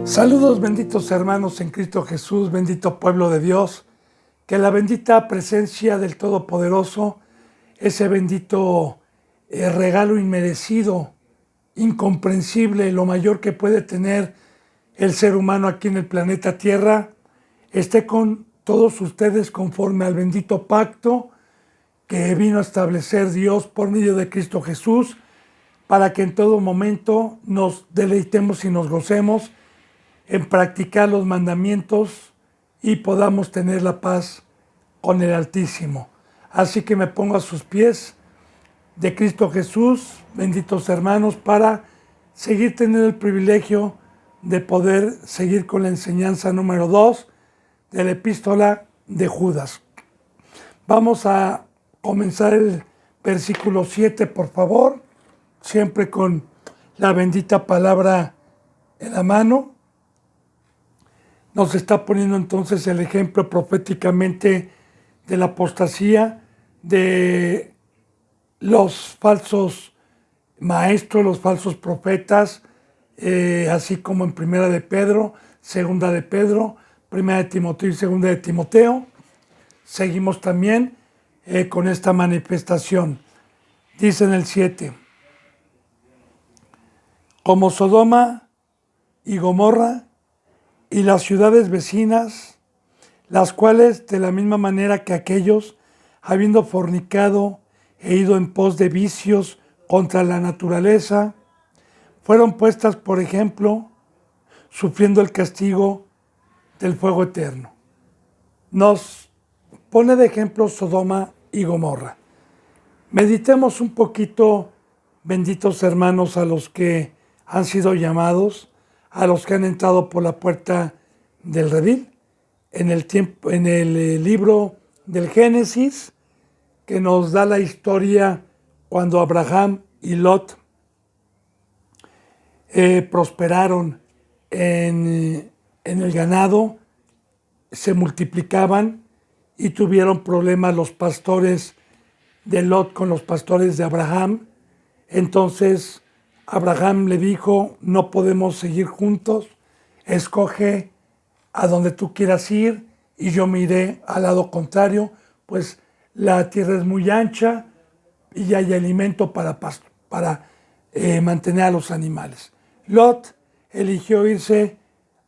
Saludos benditos hermanos en Cristo Jesús, bendito pueblo de Dios, que la bendita presencia del Todopoderoso, ese bendito regalo inmerecido, incomprensible, lo mayor que puede tener el ser humano aquí en el planeta Tierra, esté con todos ustedes conforme al bendito pacto que vino a establecer Dios por medio de Cristo Jesús, para que en todo momento nos deleitemos y nos gocemos en practicar los mandamientos y podamos tener la paz con el Altísimo. Así que me pongo a sus pies de Cristo Jesús, benditos hermanos, para seguir teniendo el privilegio de poder seguir con la enseñanza número 2 de la epístola de Judas. Vamos a comenzar el versículo 7, por favor, siempre con la bendita palabra en la mano. Nos está poniendo entonces el ejemplo proféticamente de la apostasía, de los falsos maestros, los falsos profetas, así como en Primera de Pedro, Segunda de Pedro, Primera de Timoteo y Segunda de Timoteo. Seguimos también con esta manifestación. Dice en el 7, como Sodoma y Gomorra y las ciudades vecinas, las cuales de la misma manera que aquellos, habiendo fornicado e ido en pos de vicios contra la naturaleza, fueron puestas por ejemplo, sufriendo el castigo del fuego eterno. Nos pone de ejemplo Sodoma y Gomorra. Meditemos un poquito, benditos hermanos, a los que han sido llamados, a los que han entrado por la puerta del redil, en el libro del Génesis, que nos da la historia cuando Abraham y Lot prosperaron en el ganado, se multiplicaban y tuvieron problemas los pastores de Lot con los pastores de Abraham. Entonces Abraham le dijo, no podemos seguir juntos, escoge a donde tú quieras ir y yo me iré al lado contrario, pues la tierra es muy ancha y hay alimento para mantener a los animales. Lot eligió irse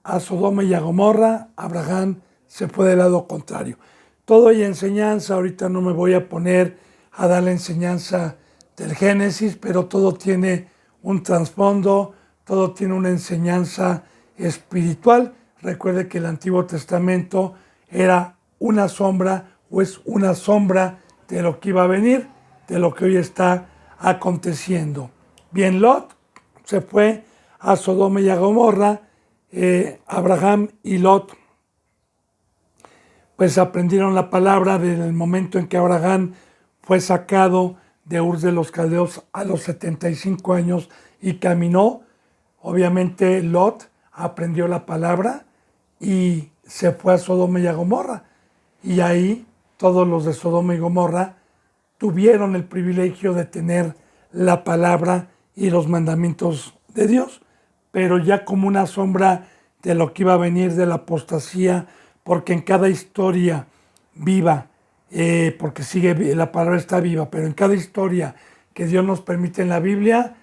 a Sodoma y a Gomorra, Abraham se fue del lado contrario. Todo hay enseñanza, ahorita no me voy a poner a dar la enseñanza del Génesis, pero todo tiene un trasfondo, todo tiene una enseñanza espiritual. Recuerde que el Antiguo Testamento era una sombra o es una sombra de lo que iba a venir, de lo que hoy está aconteciendo. Bien, Lot se fue a Sodoma y a Gomorra, Abraham y Lot pues aprendieron la palabra desde el momento en que Abraham fue sacado de Ur de los Caldeos a los 75 años y caminó. Obviamente Lot aprendió la palabra y se fue a Sodoma y a Gomorra. Y ahí todos los de Sodoma y Gomorra tuvieron el privilegio de tener la palabra y los mandamientos de Dios, pero ya como una sombra de lo que iba a venir de la apostasía, porque en cada historia viva, porque la palabra está viva, pero en cada historia que Dios nos permite en la Biblia,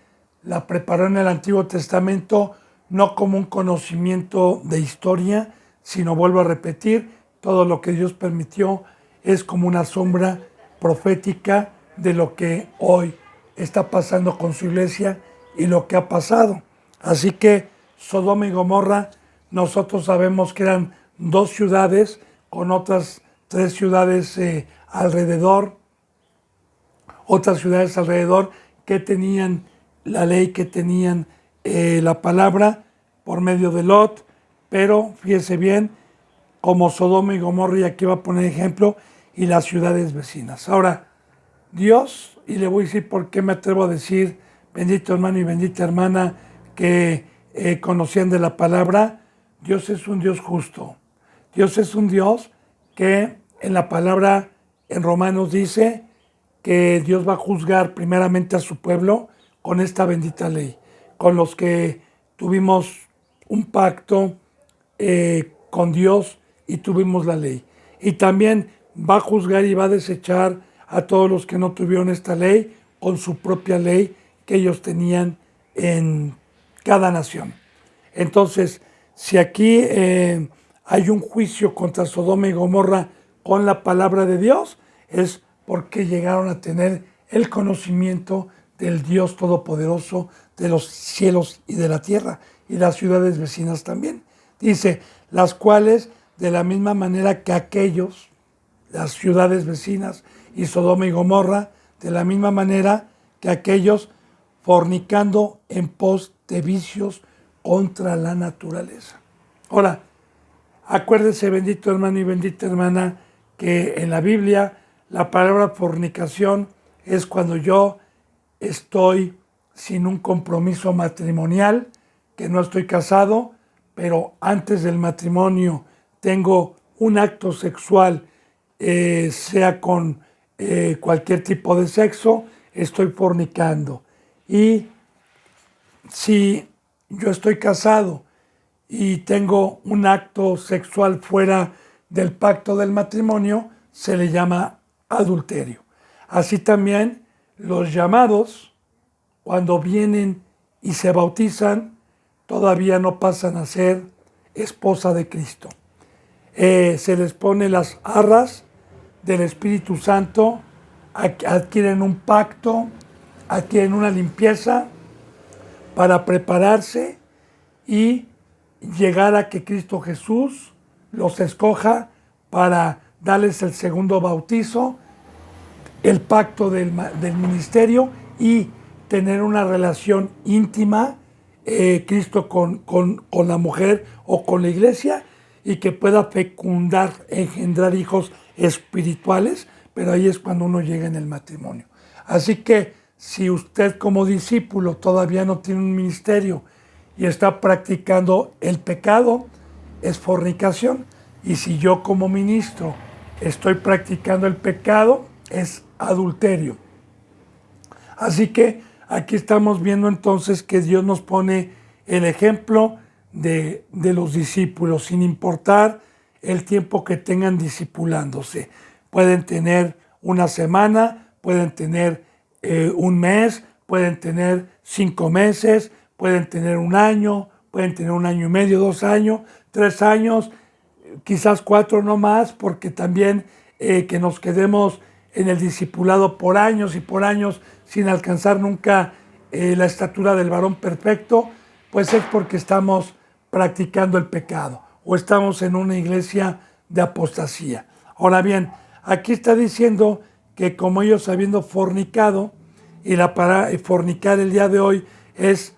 la preparó en el Antiguo Testamento no como un conocimiento de historia, sino, vuelvo a repetir, todo lo que Dios permitió es como una sombra profética de lo que hoy está pasando con su iglesia y lo que ha pasado. Así que Sodoma y Gomorra, nosotros sabemos que eran dos ciudades con otras tres ciudades alrededor, otras ciudades alrededor que tenían la ley, que tenían la palabra por medio de Lot, pero fíjese bien, como Sodoma y Gomorra, y aquí va a poner ejemplo, y las ciudades vecinas. Ahora, Dios, y le voy a decir por qué me atrevo a decir, bendito hermano y bendita hermana, que conocían de la palabra, Dios es un Dios justo. Dios es un Dios que en la palabra en Romanos dice que Dios va a juzgar primeramente a su pueblo con esta bendita ley, con los que tuvimos un pacto con Dios y tuvimos la ley. Y también va a juzgar y va a desechar a todos los que no tuvieron esta ley con su propia ley que ellos tenían en cada nación. Entonces, si aquí hay un juicio contra Sodoma y Gomorra con la palabra de Dios, es porque llegaron a tener el conocimiento del Dios Todopoderoso de los cielos y de la tierra, y las ciudades vecinas también. Dice, las cuales de la misma manera que aquellos, las ciudades vecinas y Sodoma y Gomorra, de la misma manera que aquellos fornicando en pos de vicios contra la naturaleza. Ahora, acuérdese, bendito hermano y bendita hermana, que en la Biblia la palabra fornicación es cuando yo estoy sin un compromiso matrimonial, que no estoy casado, pero antes del matrimonio tengo un acto sexual, sea con cualquier tipo de sexo, estoy fornicando. Y si yo estoy casado y tengo un acto sexual fuera del pacto del matrimonio, se le llama adulterio. Así también los llamados, cuando vienen y se bautizan, todavía no pasan a ser esposa de Cristo. Se les pone las arras del Espíritu Santo, adquieren un pacto, adquieren una limpieza para prepararse y llegar a que Cristo Jesús los escoja para darles el segundo bautizo, el pacto del ministerio y tener una relación íntima, Cristo con la mujer o con la iglesia, y que pueda fecundar, engendrar hijos espirituales, pero ahí es cuando uno llega en el matrimonio. Así que si usted como discípulo todavía no tiene un ministerio y está practicando el pecado, es fornicación. Y si yo como ministro estoy practicando el pecado, es adulterio. Así que aquí estamos viendo entonces que Dios nos pone el ejemplo de los discípulos, sin importar el tiempo que tengan discipulándose. Pueden tener una semana, pueden tener un mes, pueden tener 5 meses, pueden tener un año, pueden tener 1 año y medio, 2 años, 3 años, quizás 4 no más, porque también que nos quedemos en el discipulado por años y por años sin alcanzar nunca la estatura del varón perfecto, pues es porque estamos practicando el pecado o estamos en una iglesia de apostasía. Ahora bien, aquí está diciendo que como ellos habiendo fornicado, y la palabra fornicar el día de hoy es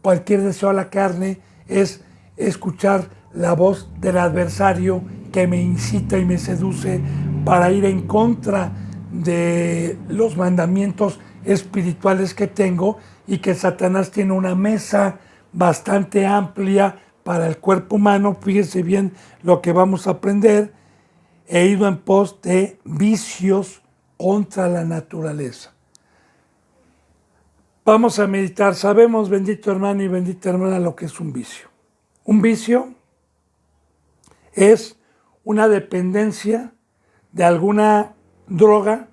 cualquier deseo a la carne, es escuchar la voz del adversario que me incita y me seduce para ir en contra de los mandamientos espirituales que tengo, y que Satanás tiene una mesa bastante amplia para el cuerpo humano. Fíjense bien lo que vamos a aprender. He ido en pos de vicios contra la naturaleza. Vamos a meditar. Sabemos, bendito hermano y bendita hermana, lo que es un vicio. Un vicio es una dependencia de alguna droga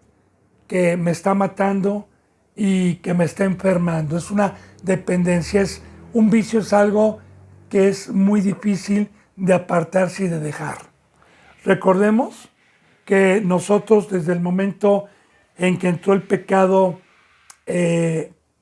que me está matando y que me está enfermando. Es una dependencia, un vicio es algo que es muy difícil de apartarse y de dejar. Recordemos que nosotros, desde el momento en que entró el pecado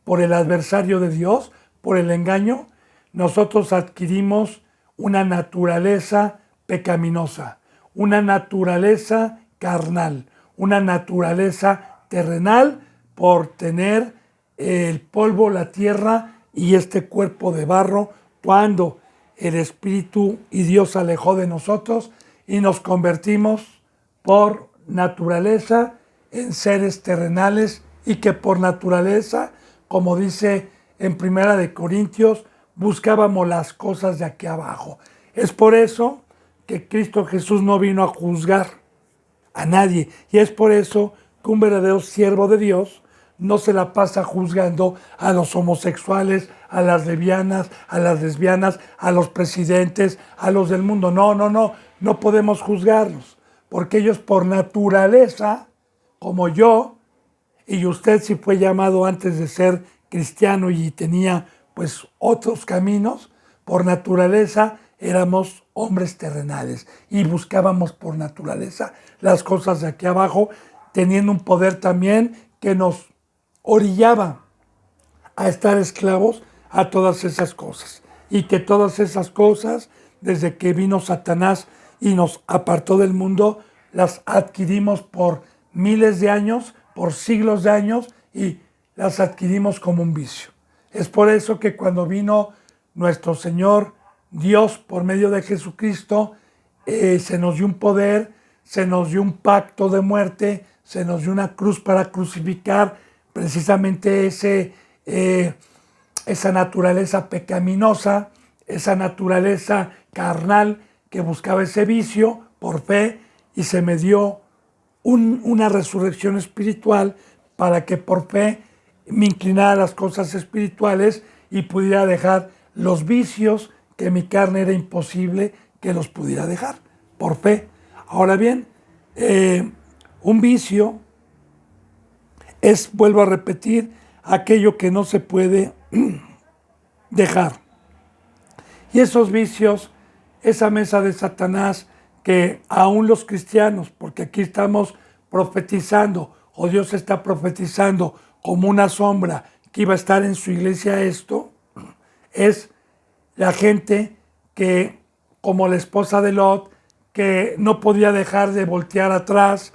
por el adversario de Dios, por el engaño, nosotros adquirimos una naturaleza pecaminosa, una naturaleza carnal, una naturaleza terrenal, por tener el polvo, la tierra y este cuerpo de barro, cuando el Espíritu y Dios se alejó de nosotros y nos convertimos por naturaleza en seres terrenales, y que por naturaleza, como dice en Primera de Corintios, buscábamos las cosas de aquí abajo. Es por eso que Cristo Jesús no vino a juzgar a nadie, y es por eso que un verdadero siervo de Dios no se la pasa juzgando a los homosexuales, a las lesbianas, a los presidentes, a los del mundo. No, no, no, no podemos juzgarlos, porque ellos por naturaleza, como yo, y usted si fue llamado antes de ser cristiano y tenía pues otros caminos, por naturaleza éramos hombres terrenales y buscábamos por naturaleza las cosas de aquí abajo, teniendo un poder también que nos orillaba a estar esclavos a todas esas cosas. Y que todas esas cosas, desde que vino Satanás y nos apartó del mundo, las adquirimos por miles de años, por siglos de años, y las adquirimos como un vicio. Es por eso que cuando vino nuestro Señor Dios por medio de Jesucristo, se nos dio un poder, se nos dio un pacto de muerte, se nos dio una cruz para crucificar precisamente esa naturaleza pecaminosa, esa naturaleza carnal que buscaba ese vicio por fe, y se me dio una resurrección espiritual para que por fe me inclinara a las cosas espirituales y pudiera dejar los vicios que mi carne era imposible que los pudiera dejar por fe. Ahora bien, un vicio es, vuelvo a repetir, aquello que no se puede dejar. Y esos vicios, esa mesa de Satanás, que aún los cristianos, porque aquí estamos profetizando, o Dios está profetizando como una sombra que iba a estar en su iglesia, esto es la gente que, como la esposa de Lot, que no podía dejar de voltear atrás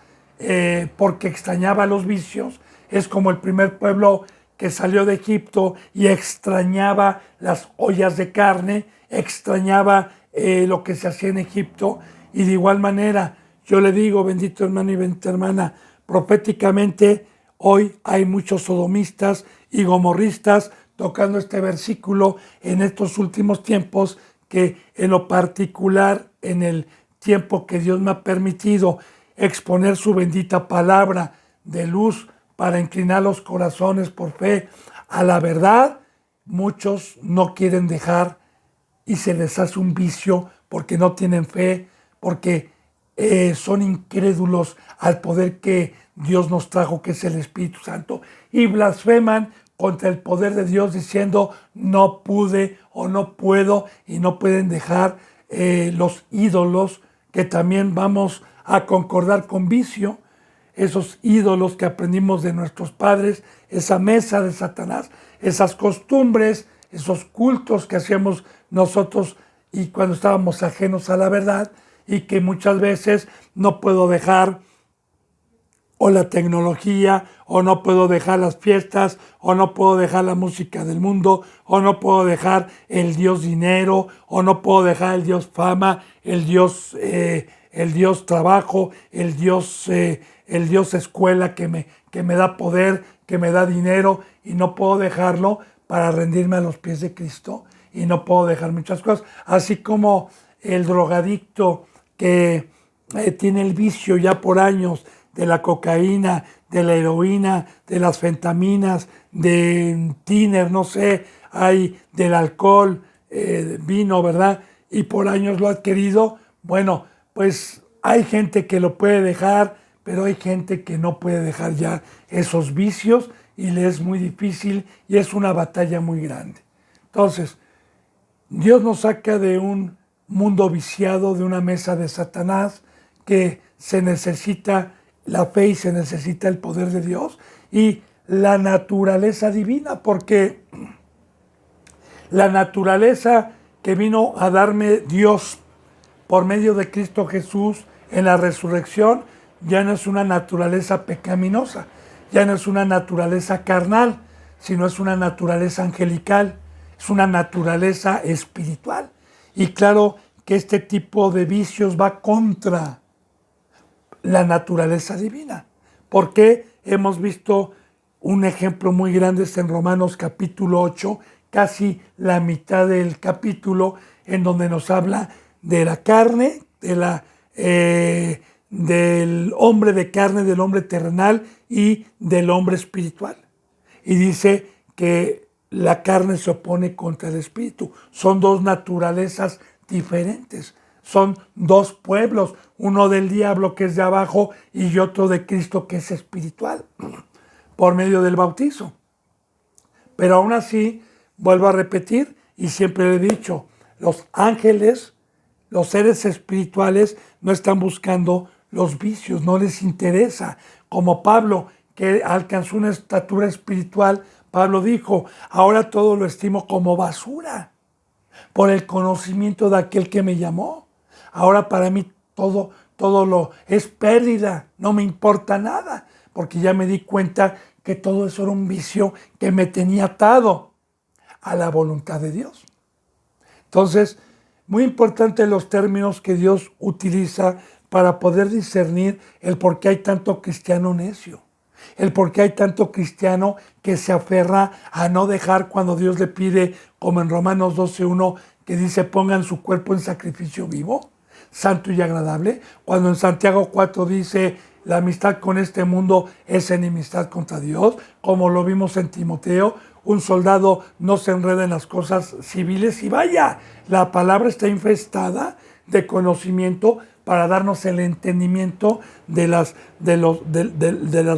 porque extrañaba los vicios. Es como el primer pueblo que salió de Egipto y extrañaba las ollas de carne, extrañaba lo que se hacía en Egipto. Y de igual manera, yo le digo, bendito hermano y bendita hermana, proféticamente hoy hay muchos sodomistas y gomorristas tocando este versículo en estos últimos tiempos, que en lo particular, en el tiempo que Dios me ha permitido exponer su bendita palabra de luz para inclinar los corazones por fe a la verdad, muchos no quieren dejar y se les hace un vicio porque no tienen fe, porque son incrédulos al poder que Dios nos trajo, que es el Espíritu Santo, y blasfeman contra el poder de Dios diciendo no pude o no puedo, y no pueden dejar los ídolos, que también vamos a concordar con vicio, esos ídolos que aprendimos de nuestros padres, esa mesa de Satanás, esas costumbres, esos cultos que hacíamos nosotros y cuando estábamos ajenos a la verdad, y que muchas veces no puedo dejar o la tecnología, o no puedo dejar las fiestas, o no puedo dejar la música del mundo, o no puedo dejar el Dios dinero, o no puedo dejar el Dios fama, el Dios trabajo, el Dios escuela que me da poder, que me da dinero, y no puedo dejarlo para rendirme a los pies de Cristo, y no puedo dejar muchas cosas, así como el drogadicto que tiene el vicio ya por años de la cocaína, de la heroína, de las fentaminas, de tiner, no sé, hay del alcohol, vino, ¿verdad? Y por años lo ha adquirido. Bueno, pues hay gente que lo puede dejar, pero hay gente que no puede dejar ya esos vicios y le es muy difícil y es una batalla muy grande. Entonces, Dios nos saca de un mundo viciado, de una mesa de Satanás, que se necesita la fe y se necesita el poder de Dios y la naturaleza divina, porque la naturaleza que vino a darme Dios por medio de Cristo Jesús en la resurrección ya no es una naturaleza pecaminosa, ya no es una naturaleza carnal, sino es una naturaleza angelical, es una naturaleza espiritual. Y claro que este tipo de vicios va contra la naturaleza divina, porque hemos visto un ejemplo muy grande en Romanos capítulo 8, casi la mitad del capítulo, en donde nos habla de la carne, del hombre de carne, del hombre terrenal y del hombre espiritual. y dice que la carne se opone contra el espíritu. Son dos naturalezas diferentes. Son dos pueblos, uno del diablo que es de abajo y otro de Cristo que es espiritual, por medio del bautizo. Pero aún así, vuelvo a repetir y siempre lo he dicho, los ángeles, los seres espirituales no están buscando los vicios, no les interesa. Como Pablo, que alcanzó una estatura espiritual, Pablo dijo, ahora todo lo estimo como basura por el conocimiento de aquel que me llamó. Ahora para mí todo lo es pérdida, no me importa nada, porque ya me di cuenta que todo eso era un vicio que me tenía atado a la voluntad de Dios. Entonces, muy importante los términos que Dios utiliza para poder discernir el por qué hay tanto cristiano necio, el por qué hay tanto cristiano que se aferra a no dejar cuando Dios le pide, como en Romanos 12:1, que dice pongan su cuerpo en sacrificio vivo, santo y agradable, cuando en Santiago 4 dice la amistad con este mundo es enemistad contra Dios, como lo vimos en Timoteo. Un soldado no se enreda en las cosas civiles y vaya, la palabra está infestada de conocimiento para darnos el entendimiento de las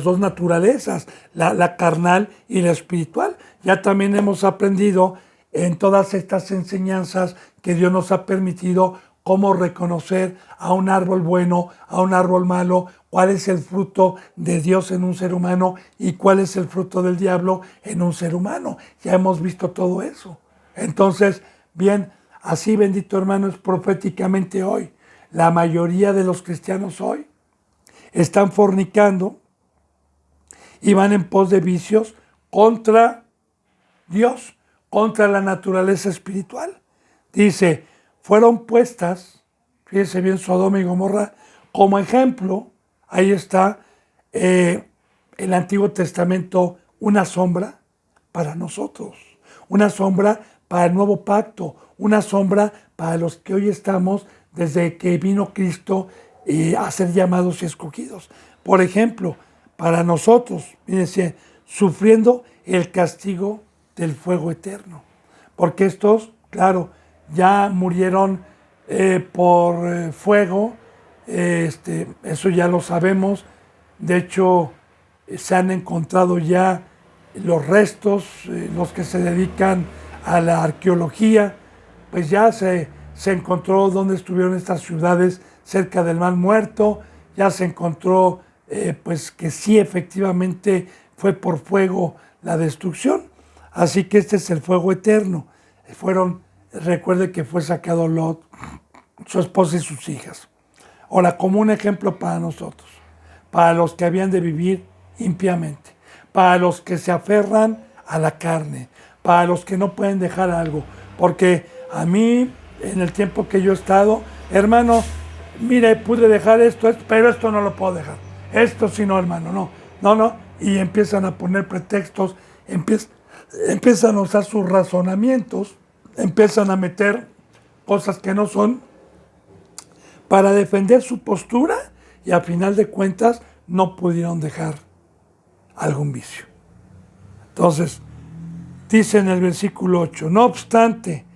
dos naturalezas, la carnal y la espiritual. Ya también hemos aprendido en todas estas enseñanzas que Dios nos ha permitido cómo reconocer a un árbol bueno, a un árbol malo, cuál es el fruto de Dios en un ser humano y cuál es el fruto del diablo en un ser humano. Ya hemos visto todo eso. Entonces, bien, así bendito hermano es proféticamente hoy. La mayoría de los cristianos hoy están fornicando y van en pos de vicios contra Dios, contra la naturaleza espiritual. Dice, fueron puestas, fíjese bien, Sodoma y Gomorra, como ejemplo, ahí está el Antiguo Testamento, una sombra para nosotros, una sombra para el nuevo pacto, una sombra para los que hoy estamos desde que vino Cristo a ser llamados y escogidos. Por ejemplo, para nosotros, fíjense, sufriendo el castigo del fuego eterno, porque estos, claro, ya murieron por fuego, eso ya lo sabemos. De hecho, se han encontrado ya los restos, los que se dedican a la arqueología, pues ya se encontró dónde estuvieron estas ciudades cerca del Mar Muerto, ya se encontró pues que sí efectivamente fue por fuego la destrucción. Así que este es el fuego eterno. Recuerde que fue sacado Lot, su esposa y sus hijas. Ahora, como un ejemplo para nosotros, para los que habían de vivir impíamente, para los que se aferran a la carne, para los que no pueden dejar algo. Porque a mí, en el tiempo que yo he estado, hermano, mire, pude dejar esto, pero esto no lo puedo dejar. Esto sí no, hermano, no. Y empiezan a poner pretextos, empiezan a usar sus razonamientos, empiezan a meter cosas que no son para defender su postura y a final de cuentas no pudieron dejar algún vicio. Entonces, dice en el versículo 8, no obstante,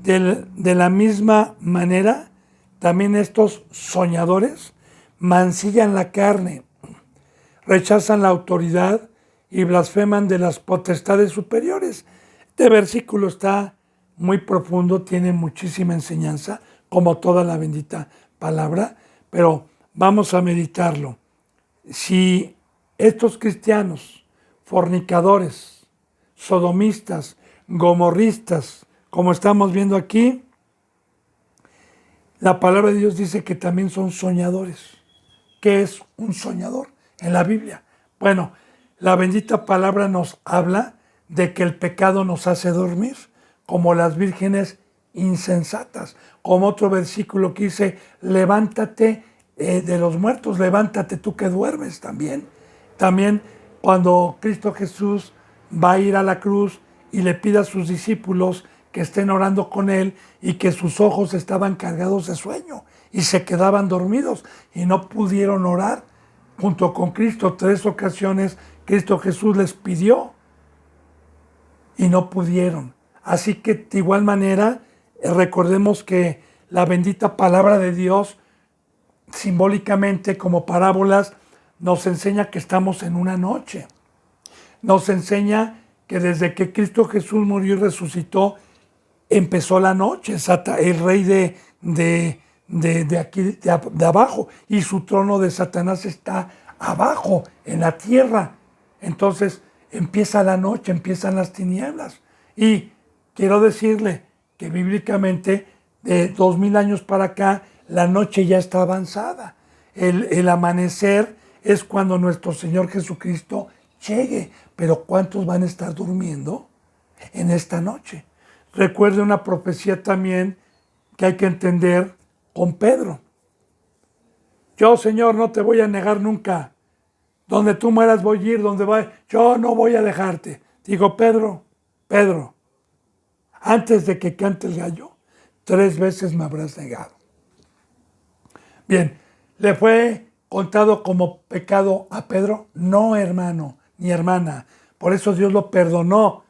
de la misma manera, también estos soñadores mancillan la carne, rechazan la autoridad y blasfeman de las potestades superiores. Este versículo está muy profundo, tiene muchísima enseñanza, como toda la bendita palabra, pero vamos a meditarlo. Si estos cristianos, fornicadores, sodomistas, gomorristas, como estamos viendo aquí, la palabra de Dios dice que también son soñadores. ¿Qué es un soñador en la Biblia? Bueno, la bendita palabra nos habla de que el pecado nos hace dormir, como las vírgenes insensatas, como otro versículo que dice, levántate de los muertos, levántate tú que duermes también. También cuando Cristo Jesús va a ir a la cruz y le pide a sus discípulos que estén orando con él y que sus ojos estaban cargados de sueño y se quedaban dormidos y no pudieron orar junto con Cristo. 3 ocasiones Cristo Jesús les pidió y no pudieron. Así que de igual manera, recordemos que la bendita palabra de Dios, simbólicamente como parábolas, nos enseña que estamos en una noche. Nos enseña que desde que Cristo Jesús murió y resucitó, empezó la noche. El rey de aquí, de abajo, y su trono de Satanás está abajo, en la tierra. Entonces empieza la noche, empiezan las tinieblas. Y quiero decirle que bíblicamente, de 2000 años para acá, la noche ya está avanzada. El amanecer es cuando nuestro Señor Jesucristo llegue. Pero ¿cuántos van a estar durmiendo en esta noche? Recuerde una profecía también que hay que entender con Pedro. Yo, Señor, no te voy a negar nunca. Donde tú mueras voy a ir, donde vaya. Yo no voy a dejarte. Digo, Pedro, antes de que cante el gallo, 3 veces me habrás negado. Bien, ¿le fue contado como pecado a Pedro? No, hermano, ni hermana. Por eso Dios lo perdonó,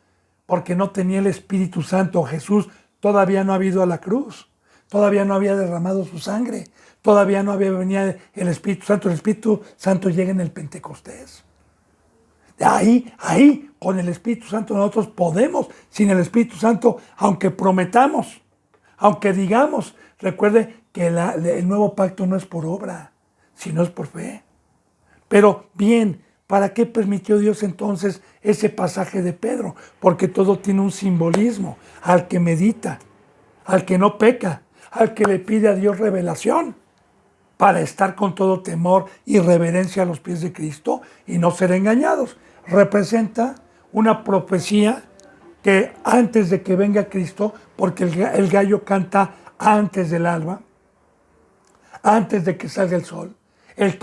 porque no tenía el Espíritu Santo. Jesús todavía no había ido a la cruz, todavía no había derramado su sangre, todavía no había venido el Espíritu Santo. El Espíritu Santo llega en el Pentecostés. Ahí, con el Espíritu Santo nosotros podemos. Sin el Espíritu Santo, aunque prometamos, aunque digamos, recuerde que el nuevo pacto no es por obra, sino es por fe. Pero bien, ¿para qué permitió Dios entonces ese pasaje de Pedro? Porque todo tiene un simbolismo. Al que medita, al que no peca, al que le pide a Dios revelación, para estar con todo temor y reverencia a los pies de Cristo y no ser engañados. Representa una profecía que antes de que venga Cristo, porque el gallo canta antes del alba, antes de que salga el sol, el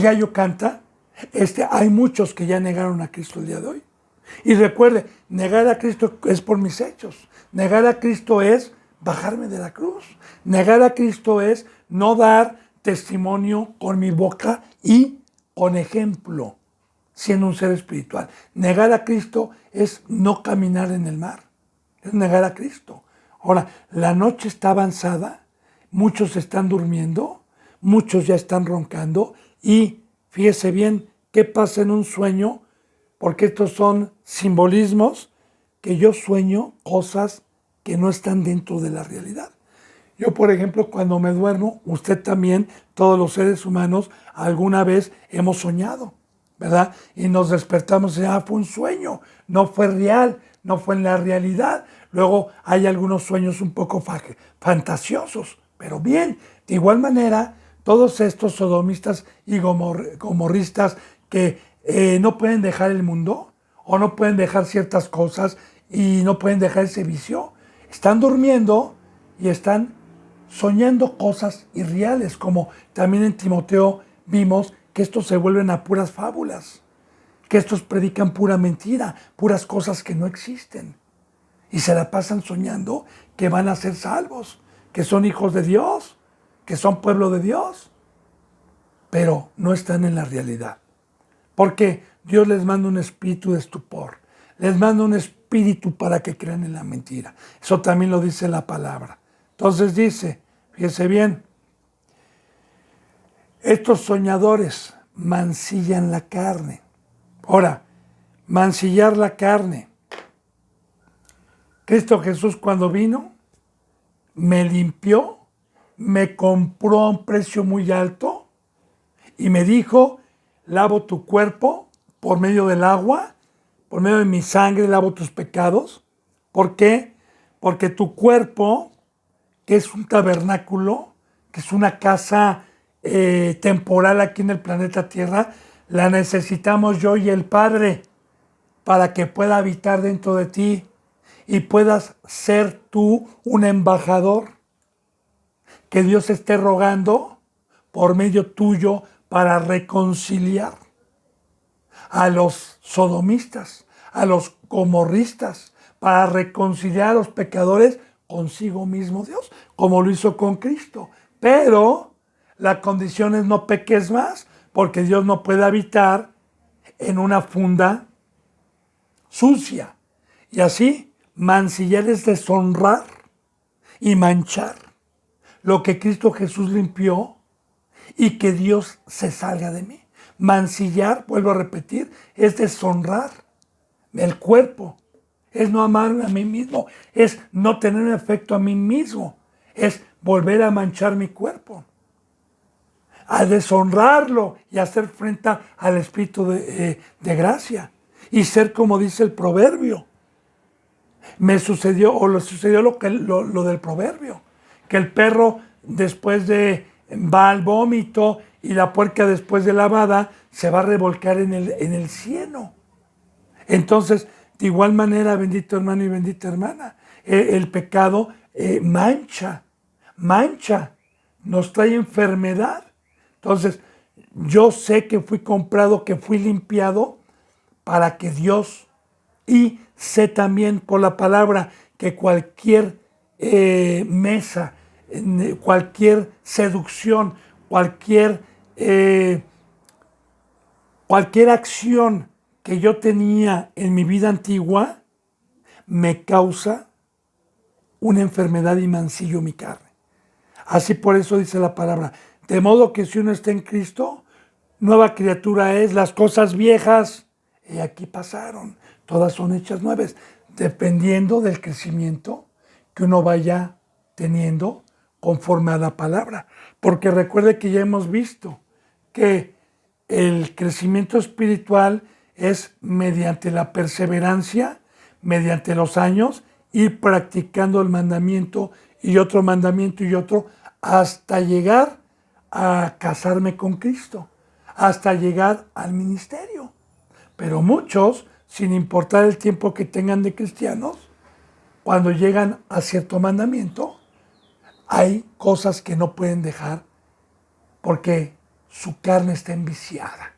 gallo canta. Hay muchos que ya negaron a Cristo el día de hoy. Y recuerde, negar a Cristo es por mis hechos. Negar a Cristo es bajarme de la cruz. Negar a Cristo es no dar testimonio con mi boca y con ejemplo, siendo un ser espiritual. Negar a Cristo es no caminar en el mar. Es negar a Cristo. Ahora, la noche está avanzada, muchos están durmiendo, muchos ya están roncando, y fíjese bien qué pasa en un sueño, porque estos son simbolismos que yo sueño cosas que no están dentro de la realidad. Yo, por ejemplo, cuando me duermo, usted también, todos los seres humanos, alguna vez hemos soñado, ¿verdad? Y nos despertamos y fue un sueño, no fue real, no fue en la realidad. Luego hay algunos sueños un poco fantasiosos, pero bien, de igual manera, todos estos sodomistas y gomorristas que no pueden dejar el mundo o no pueden dejar ciertas cosas y no pueden dejar ese vicio, están durmiendo y están soñando cosas irreales, como también en Timoteo vimos que estos se vuelven a puras fábulas, que estos predican pura mentira, puras cosas que no existen. Y se la pasan soñando que van a ser salvos, que son hijos de Dios, que son pueblo de Dios, pero no están en la realidad. Porque Dios les manda un espíritu de estupor, les manda un espíritu para que crean en la mentira. Eso también lo dice la palabra. Entonces dice, fíjese bien, estos soñadores mancillan la carne. Ahora, mancillar la carne. Cristo Jesús cuando vino, me limpió, me compró a un precio muy alto y me dijo, lavo tu cuerpo por medio del agua, por medio de mi sangre lavo tus pecados. ¿Por qué? Porque tu cuerpo, que es un tabernáculo, que es una casa temporal aquí en el planeta Tierra, la necesitamos yo y el Padre para que pueda habitar dentro de ti y puedas ser tú un embajador, que Dios esté rogando por medio tuyo para reconciliar a los sodomistas, a los gomorristas, para reconciliar a los pecadores consigo mismo Dios, como lo hizo con Cristo. Pero la condición es no peques más, porque Dios no puede habitar en una funda sucia. Y así, mancillar es deshonrar y manchar lo que Cristo Jesús limpió y que Dios se salga de mí. Mancillar, vuelvo a repetir, es deshonrar el cuerpo, es no amarme a mí mismo, es no tener afecto a mí mismo, es volver a manchar mi cuerpo, a deshonrarlo y hacer frente al Espíritu de gracia y ser como dice el proverbio. Me sucedió, o le sucedió lo del proverbio, que el perro después va al vómito y la puerca después de lavada se va a revolcar en el cieno. Entonces, de igual manera, bendito hermano y bendita hermana, el pecado mancha, nos trae enfermedad. Entonces, yo sé que fui comprado, que fui limpiado para que Dios, y sé también por la palabra que cualquier mesa, cualquier seducción, cualquier acción que yo tenía en mi vida antigua me causa una enfermedad y mancillo mi carne. Así por eso dice la palabra, de modo que si uno está en Cristo, nueva criatura es, las cosas viejas, y aquí pasaron, todas son hechas nuevas, dependiendo del crecimiento que uno vaya teniendo conforme a la palabra. Porque recuerde que ya hemos visto que el crecimiento espiritual es mediante la perseverancia, mediante los años, ir practicando el mandamiento y otro mandamiento y otro, hasta llegar a casarme con Cristo, hasta llegar al ministerio. Pero muchos, sin importar el tiempo que tengan de cristianos, cuando llegan a cierto mandamiento, hay cosas que no pueden dejar porque su carne está enviciada.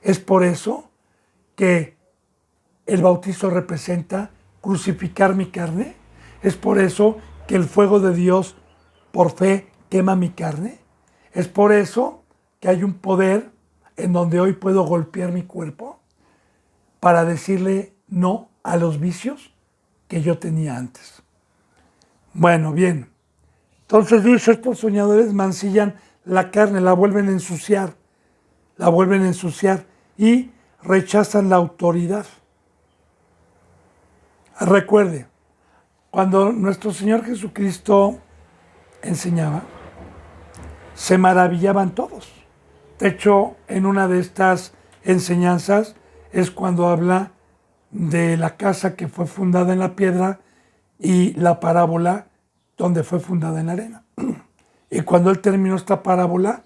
Es por eso que el bautizo representa crucificar mi carne. Es por eso que el fuego de Dios por fe quema mi carne. Es por eso que hay un poder en donde hoy puedo golpear mi cuerpo para decirle no a los vicios que yo tenía antes. Bueno, bien. Entonces dice, estos soñadores mancillan la carne, la vuelven a ensuciar y rechazan la autoridad. Recuerde, cuando nuestro Señor Jesucristo enseñaba, se maravillaban todos. De hecho, en una de estas enseñanzas es cuando habla de la casa que fue fundada en la piedra y la parábola donde fue fundada en la arena. Y cuando él terminó esta parábola,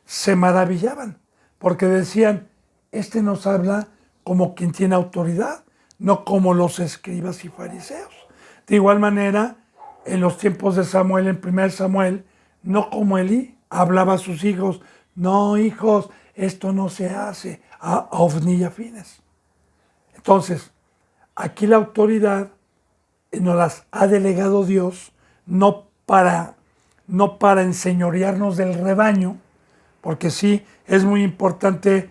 se maravillaban, porque decían, este nos habla como quien tiene autoridad, no como los escribas y fariseos. De igual manera, en los tiempos de Samuel, en 1 Samuel, no como Elí, hablaba a sus hijos, no hijos, esto no se hace, a Ofni y a Fines. Entonces, aquí la autoridad nos las ha delegado Dios, no para enseñorearnos del rebaño, porque sí, es muy importante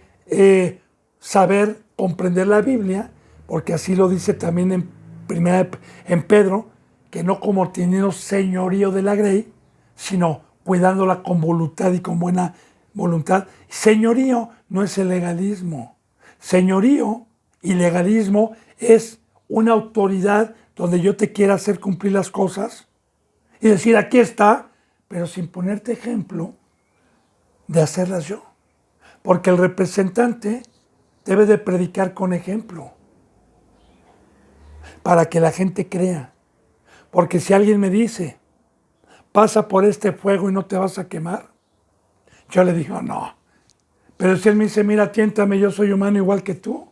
saber, comprender la Biblia, porque así lo dice también en Pedro, que no como teniendo señorío de la grey, sino cuidándola con voluntad y con buena voluntad. Señorío no es el legalismo. Señorío y legalismo es una autoridad donde yo te quiera hacer cumplir las cosas y decir, aquí está, pero sin ponerte ejemplo de hacerlas yo. Porque el representante debe de predicar con ejemplo para que la gente crea. Porque si alguien me dice, pasa por este fuego y no te vas a quemar, yo le digo, no. Pero si él me dice, mira, tiéntame, yo soy humano igual que tú,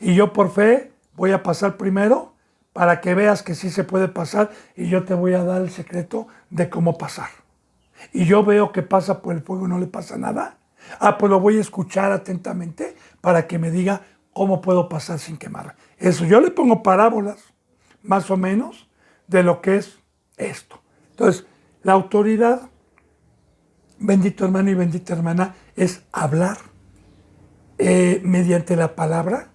y yo por fe voy a pasar primero para que veas que sí se puede pasar y yo te voy a dar el secreto de cómo pasar. Y yo veo que pasa por el fuego y no le pasa nada. Pues lo voy a escuchar atentamente para que me diga cómo puedo pasar sin quemar. Eso, yo le pongo parábolas, más o menos, de lo que es esto. Entonces, la autoridad, bendito hermano y bendita hermana, es hablar. mediante la palabra,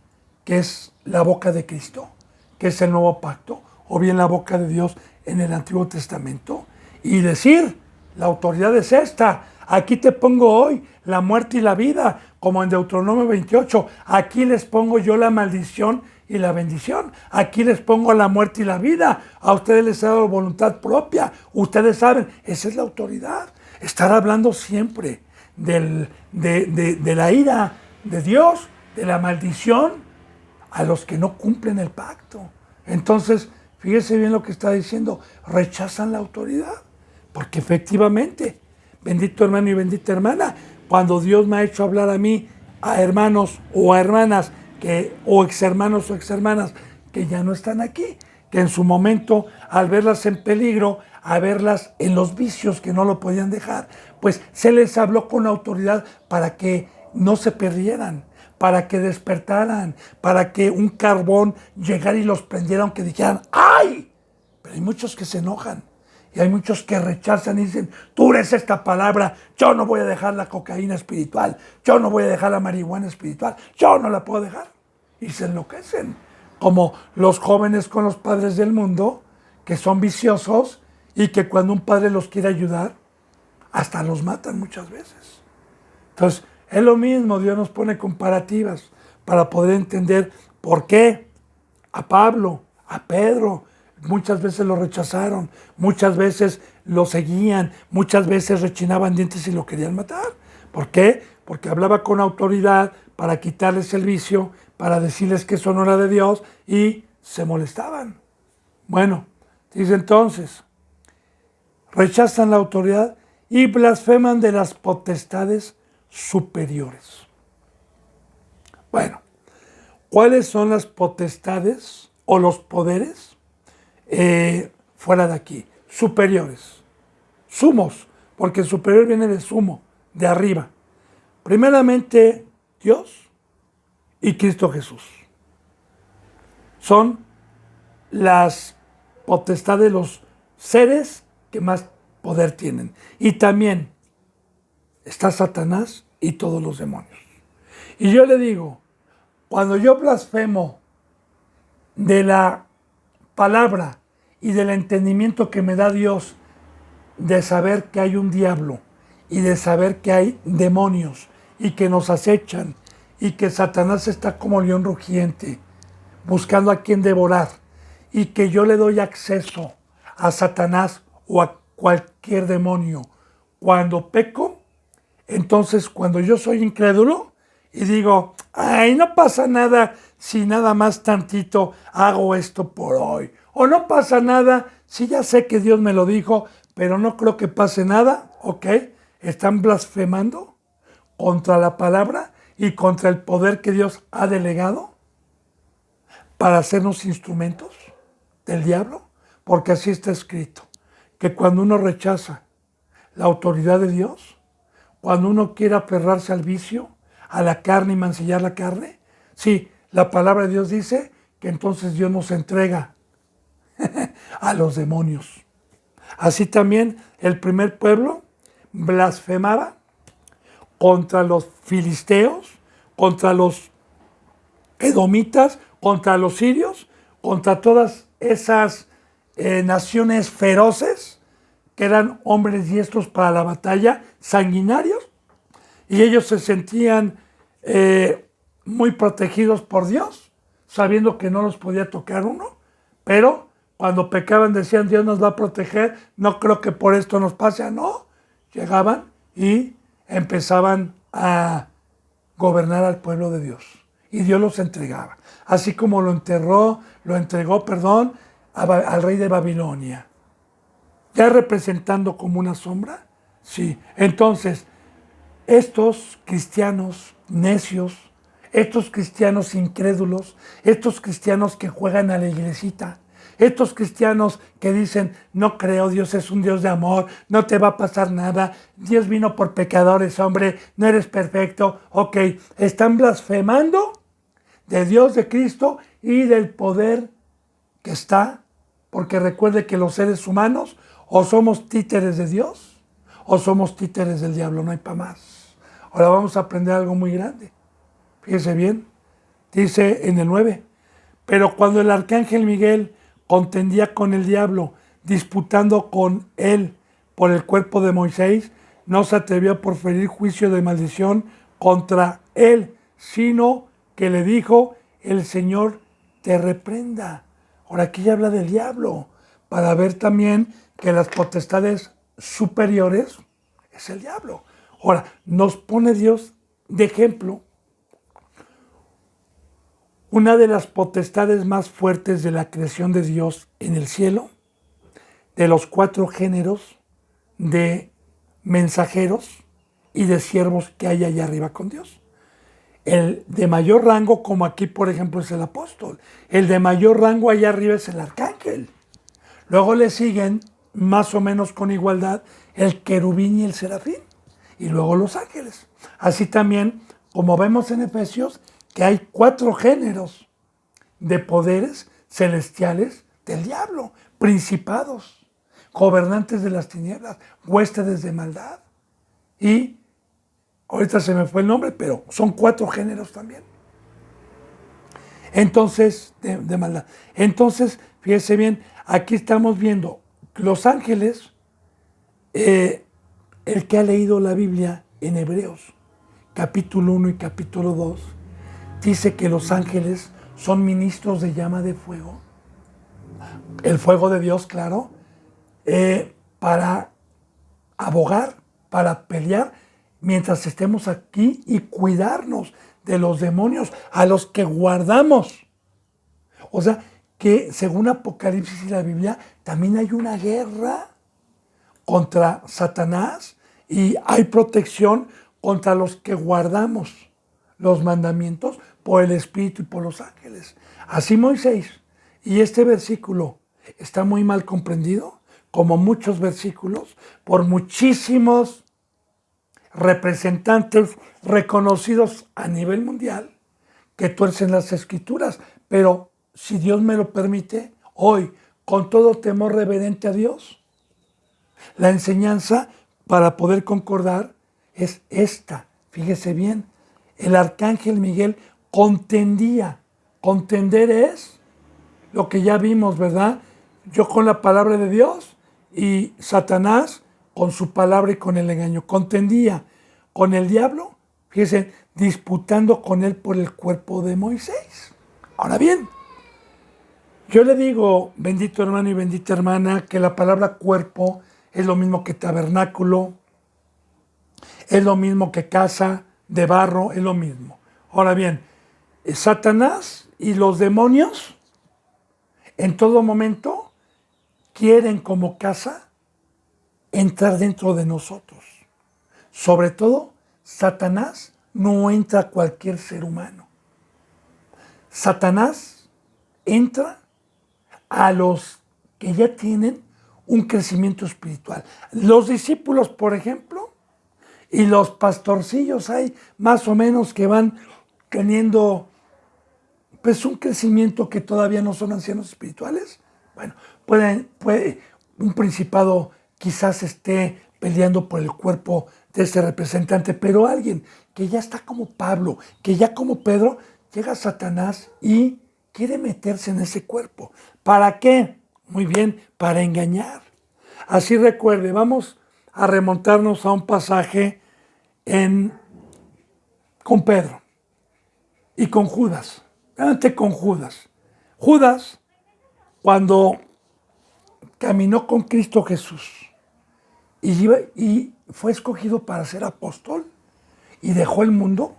que es la boca de Cristo, que es el nuevo pacto, o bien la boca de Dios en el Antiguo Testamento, y decir, la autoridad es esta, aquí te pongo hoy la muerte y la vida, como en Deuteronomio 28, aquí les pongo yo la maldición y la bendición, aquí les pongo la muerte y la vida, a ustedes les he dado voluntad propia, ustedes saben, esa es la autoridad, estar hablando siempre de la ira de Dios, de la maldición a los que no cumplen el pacto. Entonces, fíjese bien lo que está diciendo, rechazan la autoridad, porque efectivamente, bendito hermano y bendita hermana, cuando Dios me ha hecho hablar a mí, a hermanos o a hermanas, o ex hermanos o ex hermanas que ya no están aquí, que en su momento, al verlas en peligro, a verlas en los vicios que no lo podían dejar, pues se les habló con autoridad para que no se perdieran, para que despertaran, para que un carbón llegara y los prendiera, aunque dijeran ¡ay! Pero hay muchos que se enojan y hay muchos que rechazan y dicen, tú eres esta palabra, yo no voy a dejar la cocaína espiritual, yo no voy a dejar la marihuana espiritual, yo no la puedo dejar. Y se enloquecen, como los jóvenes con los padres del mundo, que son viciosos y que cuando un padre los quiere ayudar, hasta los matan muchas veces. Entonces, es lo mismo, Dios nos pone comparativas para poder entender por qué a Pablo, a Pedro, muchas veces lo rechazaron, muchas veces lo seguían, muchas veces rechinaban dientes y lo querían matar. ¿Por qué? Porque hablaba con autoridad para quitarles el vicio, para decirles que eso no era de Dios y se molestaban. Bueno, dice entonces, rechazan la autoridad y blasfeman de las potestades superiores. Bueno, ¿cuáles son las potestades o los poderes fuera de aquí? Superiores, sumos, porque superior viene de sumo, de arriba. Primeramente, Dios y Cristo Jesús. Son las potestades, los seres que más poder tienen. Y también está Satanás y todos los demonios. Y yo le digo, cuando yo blasfemo de la palabra y del entendimiento que me da Dios de saber que hay un diablo y de saber que hay demonios y que nos acechan y que Satanás está como león rugiente buscando a quien devorar y que yo le doy acceso a Satanás o a cualquier demonio cuando peco, entonces cuando yo soy incrédulo y digo, ay, no pasa nada si nada más tantito hago esto por hoy, o no pasa nada si ya sé que Dios me lo dijo, pero no creo que pase nada, ok, están blasfemando contra la palabra y contra el poder que Dios ha delegado para hacernos instrumentos del diablo, porque así está escrito, que cuando uno rechaza la autoridad de Dios, cuando uno quiere aferrarse al vicio, a la carne y mancillar la carne, sí, la palabra de Dios dice que entonces Dios nos entrega a los demonios. Así también el primer pueblo blasfemaba contra los filisteos, contra los edomitas, contra los sirios, contra todas esas naciones feroces que eran hombres diestros para la batalla, sanguinarios, y ellos se sentían muy protegidos por Dios, sabiendo que no los podía tocar uno, pero cuando pecaban decían, Dios nos va a proteger, no creo que por esto nos pase, no, llegaban y empezaban a gobernar al pueblo de Dios, y Dios los entregaba, así como lo entregó, al rey de Babilonia, ya representando como una sombra, sí, entonces, estos cristianos necios, estos cristianos incrédulos, estos cristianos que juegan a la iglesita, estos cristianos que dicen, no creo, Dios es un Dios de amor, no te va a pasar nada, Dios vino por pecadores, hombre, no eres perfecto, ok, están blasfemando de Dios, de Cristo y del poder que está, porque recuerde que los seres humanos o somos títeres de Dios o somos títeres del diablo, no hay para más. Ahora vamos a aprender algo muy grande. Fíjese bien, dice en el 9, pero cuando el arcángel Miguel contendía con el diablo, disputando con él por el cuerpo de Moisés, no se atrevió a proferir juicio de maldición contra él, sino que le dijo, el Señor te reprenda. Ahora aquí ya habla del diablo, para ver también que las potestades superiores es el diablo. Ahora, nos pone Dios de ejemplo una de las potestades más fuertes de la creación de Dios en el cielo, de los 4 géneros de mensajeros y de siervos que hay allá arriba con Dios. El de mayor rango, como aquí por ejemplo es el apóstol. El de mayor rango allá arriba es el arcángel. Luego le siguen, más o menos con igualdad, el querubín y el serafín. Y luego los ángeles. Así también, como vemos en Efesios, que hay 4 géneros de poderes celestiales del diablo, principados, gobernantes de las tinieblas, huéspedes de maldad. Y ahorita se me fue el nombre, pero son 4 géneros también. Entonces, de maldad. Entonces, fíjese bien, aquí estamos viendo los ángeles, el que ha leído la Biblia en Hebreos, capítulo 1 y capítulo 2, dice que los ángeles son ministros de llama de fuego, el fuego de Dios, claro, para abogar, para pelear, mientras estemos aquí y cuidarnos de los demonios a los que guardamos. O sea, que según Apocalipsis y la Biblia, también hay una guerra contra Satanás y hay protección contra los que guardamos los mandamientos por el Espíritu y por los ángeles. Así Moisés, y este versículo está muy mal comprendido, como muchos versículos, por muchísimos representantes reconocidos a nivel mundial que tuercen las escrituras. Pero si Dios me lo permite, hoy, con todo temor reverente a Dios, la enseñanza para poder concordar es esta. Fíjese bien, el arcángel Miguel contendía. Contender es lo que ya vimos, ¿verdad? Yo con la palabra de Dios y Satanás con su palabra y con el engaño. Contendía con el diablo, fíjense, disputando con él por el cuerpo de Moisés. Ahora bien, yo le digo, bendito hermano y bendita hermana, que la palabra cuerpo es lo mismo que tabernáculo, es lo mismo que casa de barro, es lo mismo. Ahora bien, Satanás y los demonios en todo momento quieren como casa entrar dentro de nosotros. Sobre todo, Satanás no entra a cualquier ser humano. Satanás entra a los que ya tienen un crecimiento espiritual. Los discípulos, por ejemplo, y los pastorcillos hay más o menos que van teniendo pues un crecimiento que todavía no son ancianos espirituales. Bueno, puede un principado quizás esté peleando por el cuerpo de este representante, pero alguien que ya está como Pablo, que ya como Pedro, llega Satanás y quiere meterse en ese cuerpo. ¿Para qué? Muy bien, para engañar. Así recuerde, vamos a remontarnos a un pasaje con Pedro y con Judas. Realmente con Judas. Judas, cuando caminó con Cristo Jesús y fue escogido para ser apóstol y dejó el mundo,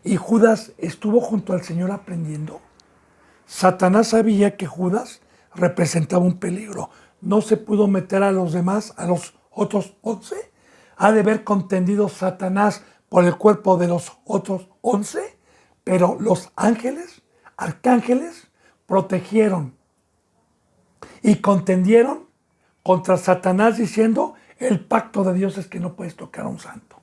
y Judas estuvo junto al Señor aprendiendo, Satanás sabía que Judas representaba un peligro. No se pudo meter a los demás, a los otros 11. Ha de haber contendido Satanás por el cuerpo de los otros 11, pero los ángeles, arcángeles, protegieron y contendieron contra Satanás diciendo, el pacto de Dios es que no puedes tocar a un santo.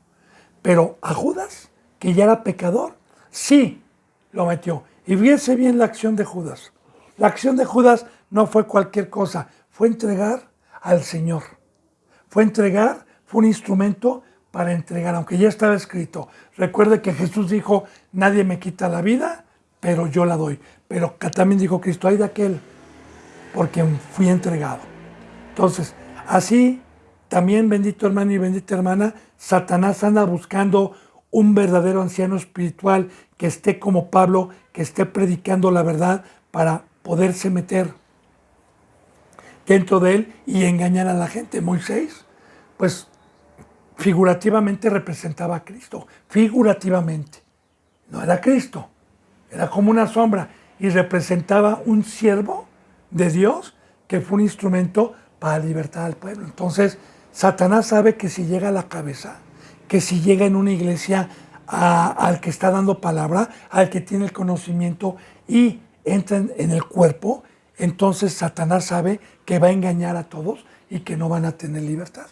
Pero a Judas, que ya era pecador, sí lo metió. Y fíjense bien la acción de Judas. La acción de Judas no fue cualquier cosa, fue entregar al Señor. Fue un instrumento para entregar, aunque ya estaba escrito. Recuerde que Jesús dijo, nadie me quita la vida, pero yo la doy. Pero también dijo Cristo, ay de aquel, porque fui entregado. Entonces, así también, bendito hermano y bendita hermana, Satanás anda buscando un verdadero anciano espiritual que esté como Pablo, que esté predicando la verdad para poderse meter dentro de él y engañar a la gente. Moisés, pues figurativamente representaba a Cristo, figurativamente. No era Cristo, era como una sombra y representaba un siervo de Dios que fue un instrumento para libertar al pueblo. Entonces, Satanás sabe que si llega a la cabeza, que si llega en una iglesia al que está dando palabra, al que tiene el conocimiento y entra en el cuerpo, entonces Satanás sabe que va a engañar a todos y que no van a tener libertad.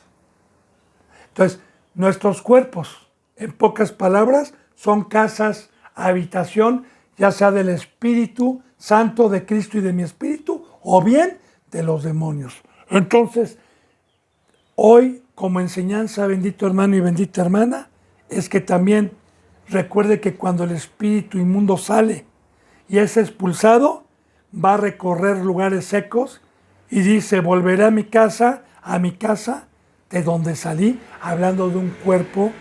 Entonces, nuestros cuerpos, en pocas palabras, son casas, habitación, ya sea del Espíritu Santo de Cristo y de mi espíritu, o bien de los demonios. Entonces, hoy, como enseñanza, bendito hermano y bendita hermana, es que también recuerde que cuando el espíritu inmundo sale y es expulsado, va a recorrer lugares secos y dice, volveré a mi casa, de donde salí, hablando de un cuerpo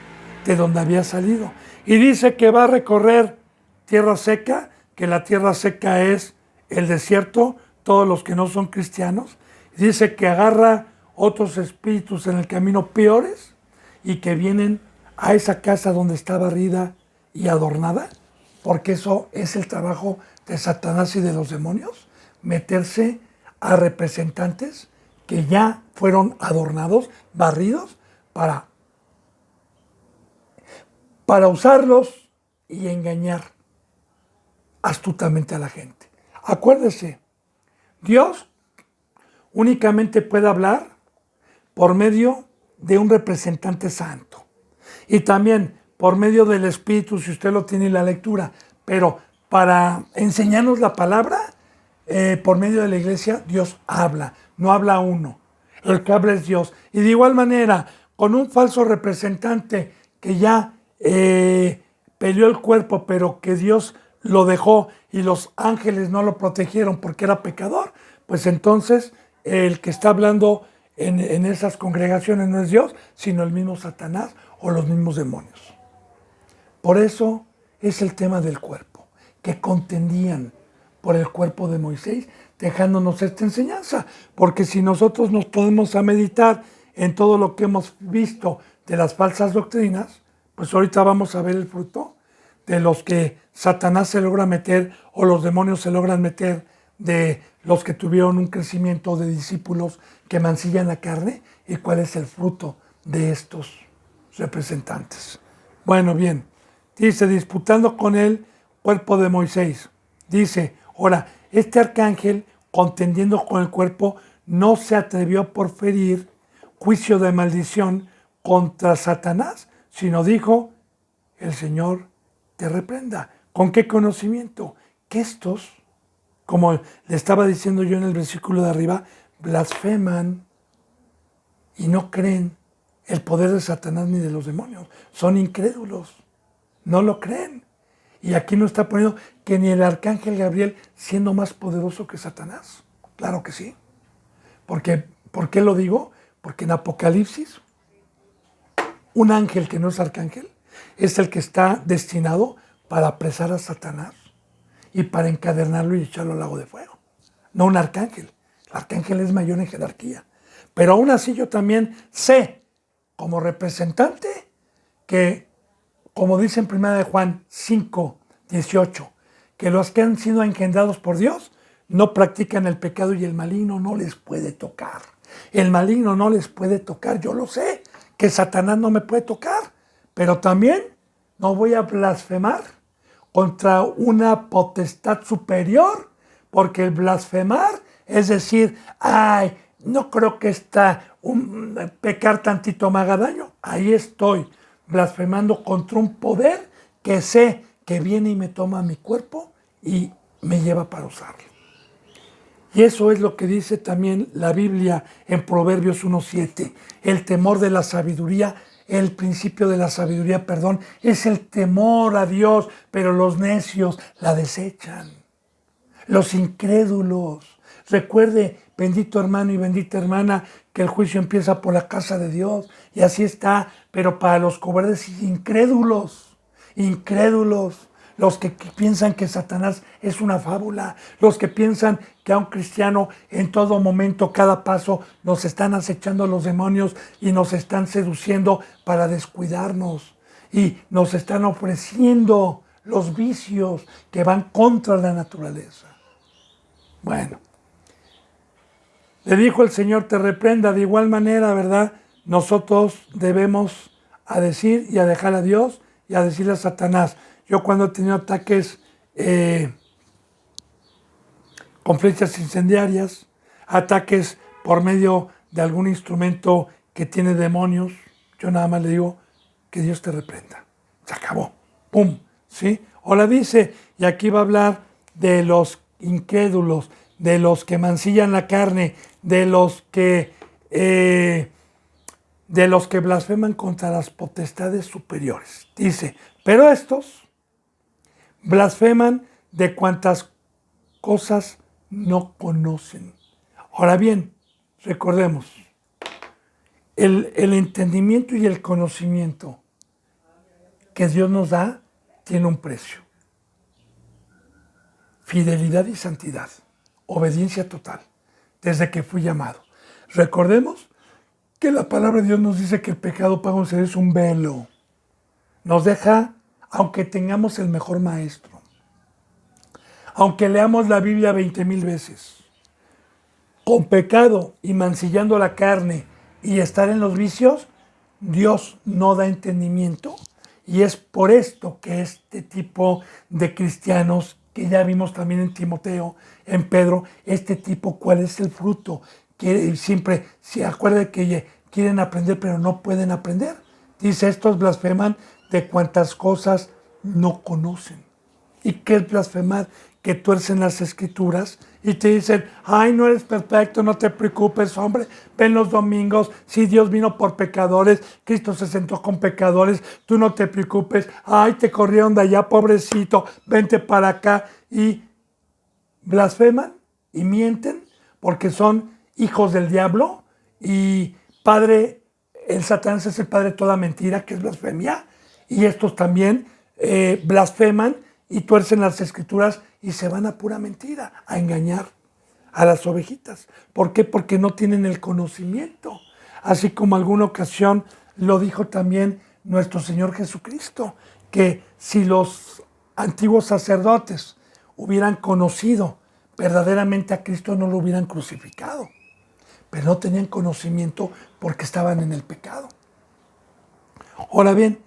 de donde había salido. Y dice que va a recorrer tierra seca, que la tierra seca es el desierto, todos los que no son cristianos. Dice que agarra otros espíritus en el camino peores y que vienen a esa casa donde está barrida y adornada, porque eso es el trabajo de Satanás y de los demonios, meterse a representantes que ya fueron adornados, barridos, para usarlos y engañar astutamente a la gente. Acuérdese, Dios únicamente puede hablar por medio de un representante santo y también por medio del Espíritu, si usted lo tiene en la lectura, pero para enseñarnos la palabra, por medio de la iglesia, Dios habla, no habla uno, el que habla es Dios. Y de igual manera, con un falso representante que ya peleó el cuerpo, pero que Dios lo dejó y los ángeles no lo protegieron porque era pecador, pues entonces el que está hablando en esas congregaciones no es Dios, sino el mismo Satanás o los mismos demonios. Por eso es el tema del cuerpo, que contendían por el cuerpo de Moisés, dejándonos esta enseñanza. Porque si nosotros nos podemos a meditar en todo lo que hemos visto de las falsas doctrinas, pues ahorita vamos a ver el fruto de los que Satanás se logra meter o los demonios se logran meter, de los que tuvieron un crecimiento de discípulos que mancillan la carne, y cuál es el fruto de estos representantes. Bueno, bien, dice, disputando con el cuerpo de Moisés. Dice, ahora, este arcángel, contendiendo con el cuerpo, no se atrevió a proferir juicio de maldición contra Satanás, sino dijo, el Señor te reprenda. ¿Con qué conocimiento? Que estos, como le estaba diciendo yo en el versículo de arriba, blasfeman y no creen el poder de Satanás ni de los demonios. Son incrédulos, no lo creen. Y aquí nos está poniendo que ni el arcángel Gabriel, siendo más poderoso que Satanás. Claro que sí. Porque, ¿por qué lo digo? Porque en Apocalipsis, un ángel que no es arcángel es el que está destinado para apresar a Satanás y para encadenarlo y echarlo al lago de fuego. No un arcángel. El arcángel es mayor en jerarquía. Pero aún así yo también sé, como representante, que, como dice en 1 de Juan 5, 18, que los que han sido engendrados por Dios no practican el pecado y el maligno no les puede tocar. El maligno no les puede tocar, yo lo sé, que Satanás no me puede tocar, pero también no voy a blasfemar contra una potestad superior, porque el blasfemar es decir, ay, no creo que pecar tantito me haga daño. Ahí estoy blasfemando contra un poder que sé que viene y me toma mi cuerpo y me lleva para usarlo. Y eso es lo que dice también la Biblia en Proverbios 1:7. El temor de la sabiduría el principio de la sabiduría, perdón, es el temor a Dios, pero los necios la desechan. Los incrédulos. Recuerde, bendito hermano y bendita hermana, que el juicio empieza por la casa de Dios. Y así está, pero para los cobardes y incrédulos, los que piensan que Satanás es una fábula, los que piensan que a un cristiano en todo momento, cada paso, nos están acechando los demonios y nos están seduciendo para descuidarnos. Y nos están ofreciendo los vicios que van contra la naturaleza. Bueno, le dijo el Señor, te reprenda. De igual manera, ¿verdad? Nosotros debemos a decir y a dejar a Dios y a decirle a Satanás. Yo cuando he tenido ataques con flechas incendiarias, ataques por medio de algún instrumento que tiene demonios, yo nada más le digo que Dios te reprenda. Se acabó. ¡Pum! ¿Sí? Ahora dice, y aquí va a hablar de los incrédulos, de los que mancillan la carne, de los que blasfeman contra las potestades superiores. Dice, pero estos blasfeman de cuantas cosas no conocen. Ahora bien, recordemos, el entendimiento y el conocimiento que Dios nos da tiene un precio. Fidelidad y santidad, obediencia total, desde que fui llamado. Recordemos que la palabra de Dios nos dice que el pecado paga un es un velo. Nos deja, aunque tengamos el mejor maestro, aunque leamos la Biblia 20,000 veces, con pecado y mancillando la carne y estar en los vicios, Dios no da entendimiento. Y es por esto que este tipo de cristianos, que ya vimos también en Timoteo, en Pedro, este tipo, ¿cuál es el fruto? Que siempre se acuerda que quieren aprender, pero no pueden aprender. Dice, estos blasfeman de cuantas cosas no conocen. ¿Y qué es blasfemar? Que tuercen las escrituras y te dicen, ay, no eres perfecto, no te preocupes, hombre, ven los domingos, si Dios vino por pecadores, Cristo se sentó con pecadores, tú no te preocupes, ay, te corrieron de allá, pobrecito, vente para acá. Y blasfeman y mienten porque son hijos del diablo y padre, el Satanás es el padre de toda mentira, que es blasfemia, y estos también blasfeman y tuercen las escrituras y se van a pura mentira, a engañar a las ovejitas. ¿Por qué? Porque no tienen el conocimiento. Así como alguna ocasión lo dijo también nuestro Señor Jesucristo, que si los antiguos sacerdotes hubieran conocido verdaderamente a Cristo, no lo hubieran crucificado. Pero no tenían conocimiento porque estaban en el pecado. Ahora bien,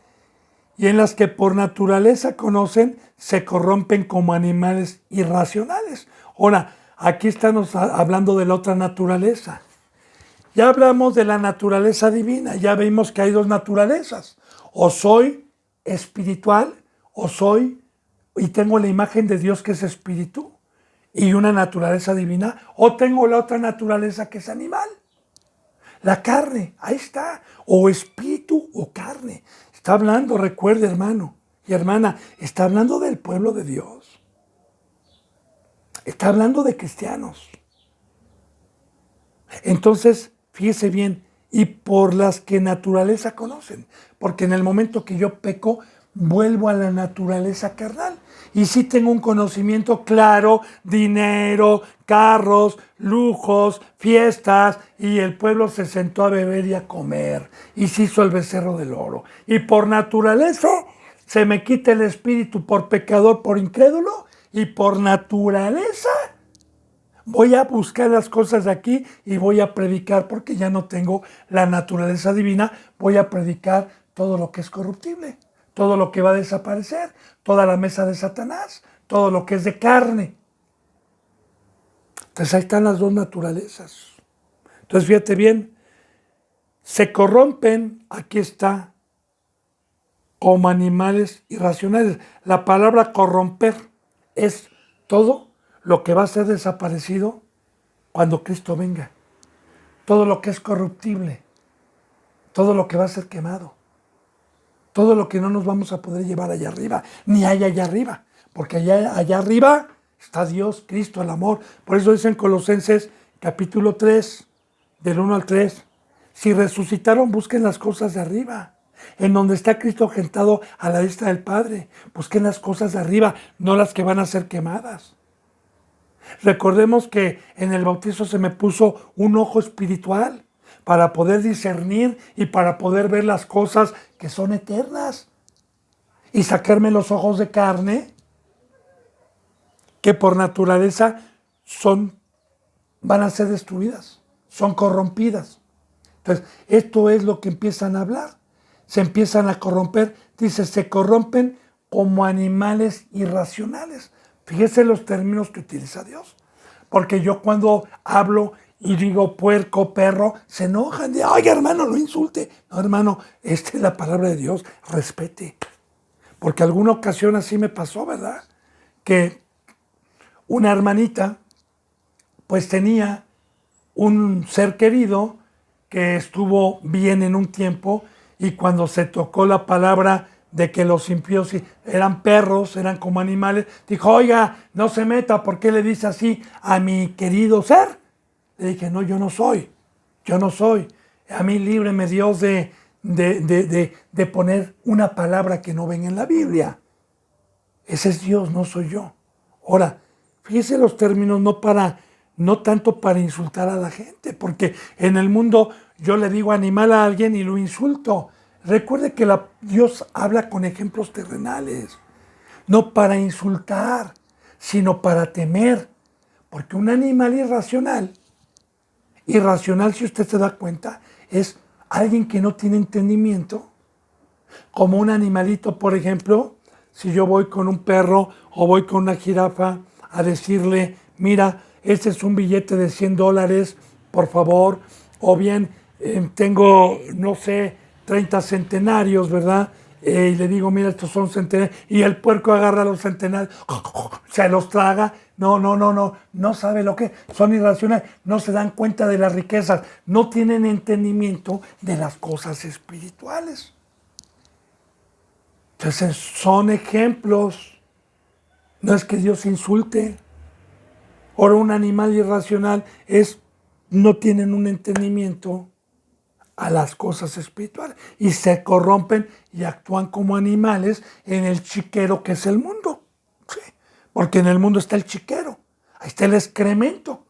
y en las que por naturaleza conocen, se corrompen como animales irracionales. Ahora, aquí estamos hablando de la otra naturaleza. Ya hablamos de la naturaleza divina, ya vimos que hay dos naturalezas. O soy espiritual, o soy, y tengo la imagen de Dios que es espíritu, y una naturaleza divina, o tengo la otra naturaleza que es animal. La carne, ahí está, o espíritu o carne. Está hablando, recuerde, hermano y hermana, está hablando del pueblo de Dios. Está hablando de cristianos. Entonces, fíjese bien, y por las que naturaleza conocen, porque en el momento que yo peco, vuelvo a la naturaleza carnal. Y sí tengo un conocimiento claro, dinero, carros, lujos, fiestas, y el pueblo se sentó a beber y a comer, y se hizo el becerro del oro. Y por naturaleza se me quita el espíritu por pecador, por incrédulo, y por naturaleza voy a buscar las cosas de aquí y voy a predicar, porque ya no tengo la naturaleza divina, voy a predicar todo lo que es corruptible, todo lo que va a desaparecer, toda la mesa de Satanás, todo lo que es de carne. Entonces ahí están las dos naturalezas. Entonces fíjate bien, se corrompen, aquí está, como animales irracionales. La palabra corromper es todo lo que va a ser desaparecido cuando Cristo venga. Todo lo que es corruptible, todo lo que va a ser quemado. todo lo que no nos vamos a poder llevar allá arriba, ni hay allá arriba, porque allá arriba está Dios, Cristo, el amor. Por eso dice en Colosenses capítulo 3, del 1 al 3, si resucitaron, busquen las cosas de arriba, en donde está Cristo sentado a la diestra del Padre. Busquen las cosas de arriba, no las que van a ser quemadas. Recordemos que en el bautizo se me puso un ojo espiritual para poder discernir y para poder ver las cosas que son eternas y sacarme los ojos de carne que por naturaleza van a ser destruidas, son corrompidas. Entonces, esto es lo que empiezan a hablar. Se empiezan a corromper, dice, se corrompen como animales irracionales. Fíjese los términos que utiliza Dios. Porque yo cuando hablo y digo puerco, perro, se enojan. Ay, hermano, no insulte. No, hermano, esta es la palabra de Dios, respete. Porque alguna ocasión así me pasó, ¿verdad? Que una hermanita, pues tenía un ser querido que estuvo bien en un tiempo, y cuando se tocó la palabra de que los impíos eran perros, eran como animales, dijo, oiga, no se meta, ¿por qué le dice así a mi querido ser? Le dije, no, yo no soy. A mí líbreme Dios de poner una palabra que no ven en la Biblia. Ese es Dios, no soy yo. Ahora, fíjese los términos, no tanto para insultar a la gente, porque en el mundo yo le digo animal a alguien y lo insulto. Recuerde que Dios habla con ejemplos terrenales, no para insultar, sino para temer. Porque un animal irracional si usted se da cuenta, es alguien que no tiene entendimiento, como un animalito, por ejemplo, si yo voy con un perro o voy con una jirafa a decirle, mira, este es un billete de $100, por favor, o bien tengo, no sé, 30 centenarios, ¿verdad? Y le digo, mira, estos son centenarios, y el puerco agarra los centenarios, se los traga. No sabe lo que son irracionales, no se dan cuenta de las riquezas, no tienen entendimiento de las cosas espirituales. Entonces son ejemplos, no es que Dios insulte. Ahora un animal irracional no tienen un entendimiento a las cosas espirituales y se corrompen y actúan como animales en el chiquero que es el mundo. Sí, porque en el mundo está el chiquero, ahí está el excremento,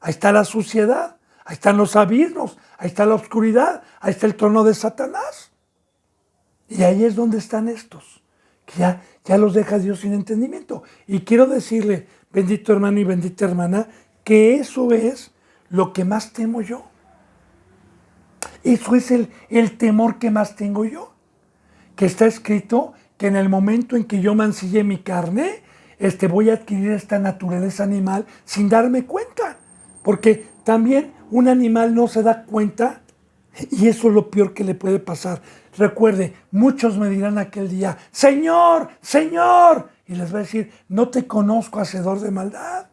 ahí está la suciedad, ahí están los abismos, ahí está la oscuridad, ahí está el trono de Satanás. Y ahí es donde están estos, que ya los deja Dios sin entendimiento. Y quiero decirle, bendito hermano y bendita hermana, que eso es lo que más temo yo. Eso es el temor que más tengo yo. Que está escrito que en el momento en que yo mancille mi carne, voy a adquirir esta naturaleza animal sin darme cuenta. Porque también un animal no se da cuenta, y eso es lo peor que le puede pasar. Recuerde, muchos me dirán aquel día, Señor, Señor, y les va a decir, no te conozco, hacedor de maldad.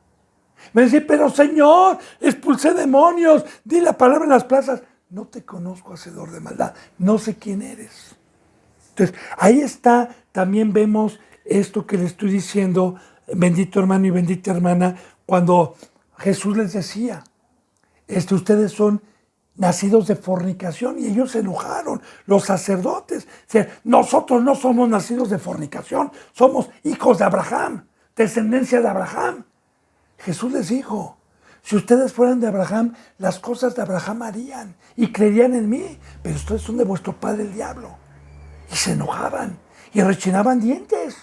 Me va a decir, pero Señor, expulsé demonios, di la palabra en las plazas. No te conozco, hacedor de maldad, no sé quién eres. Entonces, ahí está, también vemos esto que le estoy diciendo, bendito hermano y bendita hermana, cuando Jesús les decía, ustedes son nacidos de fornicación, y ellos se enojaron, los sacerdotes. O sea, nosotros no somos nacidos de fornicación, somos hijos de Abraham, descendencia de Abraham. Jesús les dijo, si ustedes fueran de Abraham, las cosas de Abraham harían y creerían en mí, pero ustedes son de vuestro padre el diablo. Y se enojaban y rechinaban dientes,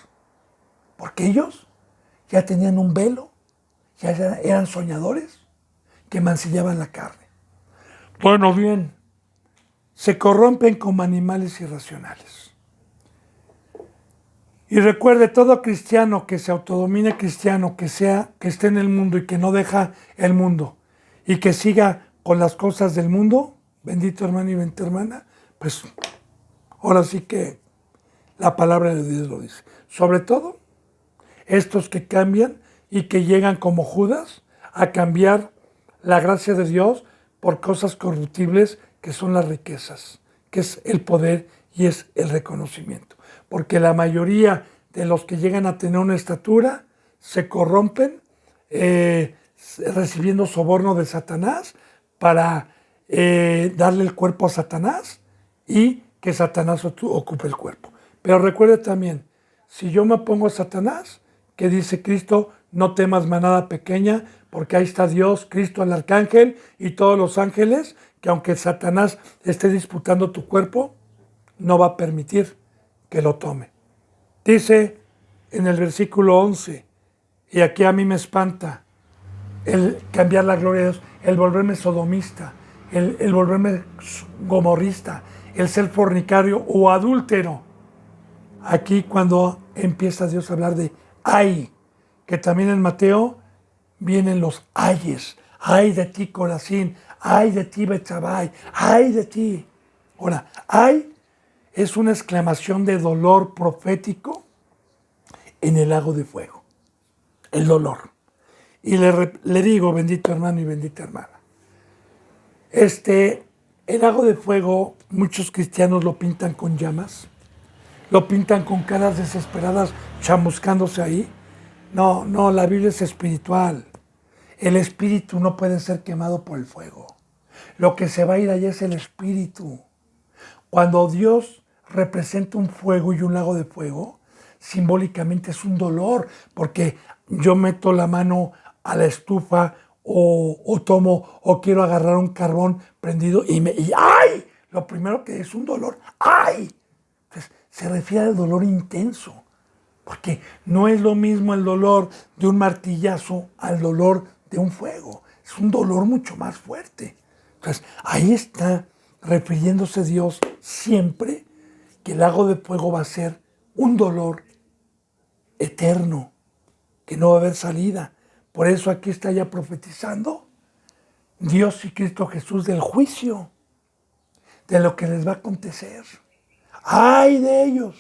porque ellos ya tenían un velo, ya eran soñadores que mancillaban la carne. Bueno, bien, se corrompen como animales irracionales. Y recuerde, todo cristiano que se autodomine cristiano, que esté en el mundo y que no deja el mundo y que siga con las cosas del mundo, bendito hermano y bendita hermana, pues ahora sí que la palabra de Dios lo dice. Sobre todo, estos que cambian y que llegan como Judas a cambiar la gracia de Dios por cosas corruptibles que son las riquezas, que es el poder y es el reconocimiento. Porque la mayoría de los que llegan a tener una estatura se corrompen recibiendo soborno de Satanás para darle el cuerpo a Satanás y que Satanás ocupe el cuerpo. Pero recuerde también, si yo me pongo a Satanás, que dice Cristo, no temas manada pequeña, porque ahí está Dios, Cristo, el arcángel y todos los ángeles, que aunque Satanás esté disputando tu cuerpo, no va a permitir que lo tome. Dice en el versículo 11, y aquí a mí me espanta el cambiar la gloria de Dios, el volverme sodomista, el volverme gomorrista, el ser fornicario o adúltero. Aquí cuando empieza Dios a hablar de ay, que también en Mateo vienen los ayes. Ay de ti, Corazín. Ay de ti, Betsabé. Ay de ti. Ahora, ay es una exclamación de dolor profético en el lago de fuego. El dolor. Y le digo, bendito hermano y bendita hermana, el lago de fuego, muchos cristianos lo pintan con llamas, lo pintan con caras desesperadas chamuscándose ahí. No, la Biblia es espiritual. El espíritu no puede ser quemado por el fuego. Lo que se va a ir allá es el espíritu. Cuando Dios representa un fuego y un lago de fuego, simbólicamente es un dolor, porque yo meto la mano a la estufa o tomo o quiero agarrar un carbón prendido y ¡ay! Lo primero que es un dolor, ¡ay! Entonces, se refiere al dolor intenso, porque no es lo mismo el dolor de un martillazo al dolor de un fuego. Es un dolor mucho más fuerte. Entonces, ahí está refiriéndose Dios siempre que el lago de fuego va a ser un dolor eterno, que no va a haber salida. Por eso aquí está ya profetizando Dios y Cristo Jesús del juicio, de lo que les va a acontecer. ¡Ay de ellos!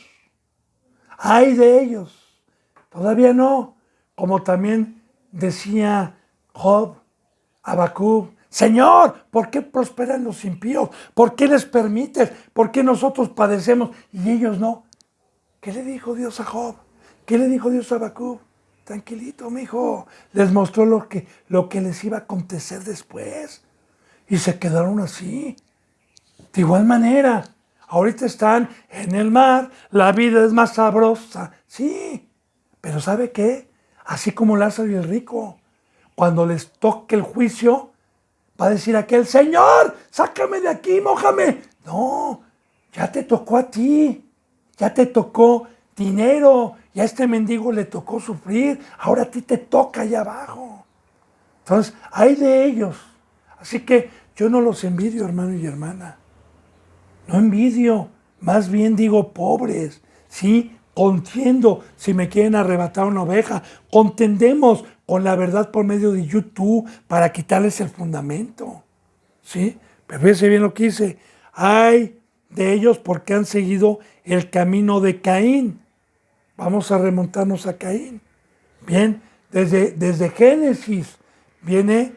¡Ay de ellos! Todavía no. Como también decía Job, Habacuc, Señor, ¿por qué prosperan los impíos? ¿Por qué les permites? ¿Por qué nosotros padecemos y ellos no? ¿Qué le dijo Dios a Job? ¿Qué le dijo Dios a Habacuc? Tranquilito, mijo. Les mostró lo que les iba a acontecer después. Y se quedaron así. De igual manera, ahorita están en el mar, la vida es más sabrosa. Sí, pero ¿sabe qué? Así como Lázaro y el rico, cuando les toque el juicio, va a decir aquel, Señor, sácame de aquí, mójame. No, ya te tocó a ti. Ya te tocó dinero, ya a este mendigo le tocó sufrir, ahora a ti te toca allá abajo. Entonces, hay de ellos. Así que yo no los envidio, hermano y hermana. No envidio, más bien digo pobres. Sí, contiendo si me quieren arrebatar una oveja. Contendemos con la verdad por medio de YouTube para quitarles el fundamento. ¿Sí? Pero fíjense bien lo que dice. Ay de ellos porque han seguido el camino de Caín. Vamos a remontarnos a Caín. Bien, desde Génesis viene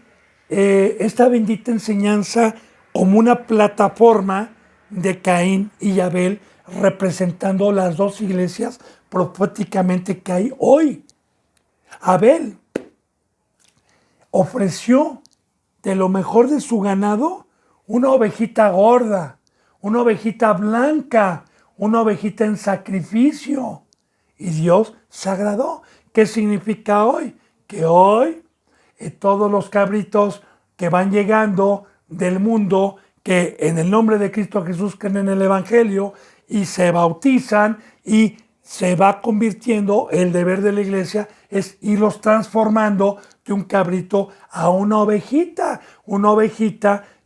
esta bendita enseñanza como una plataforma de Caín y Abel, representando las dos iglesias proféticamente que hay hoy. Abel ofreció de lo mejor de su ganado una ovejita gorda, una ovejita blanca, una ovejita en sacrificio. Y Dios se agradó. ¿Qué significa hoy? Que hoy todos los cabritos que van llegando del mundo, que en el nombre de Cristo Jesús creen en el Evangelio y se bautizan y se va convirtiendo, el deber de la iglesia es irlos transformando de un cabrito a una ovejita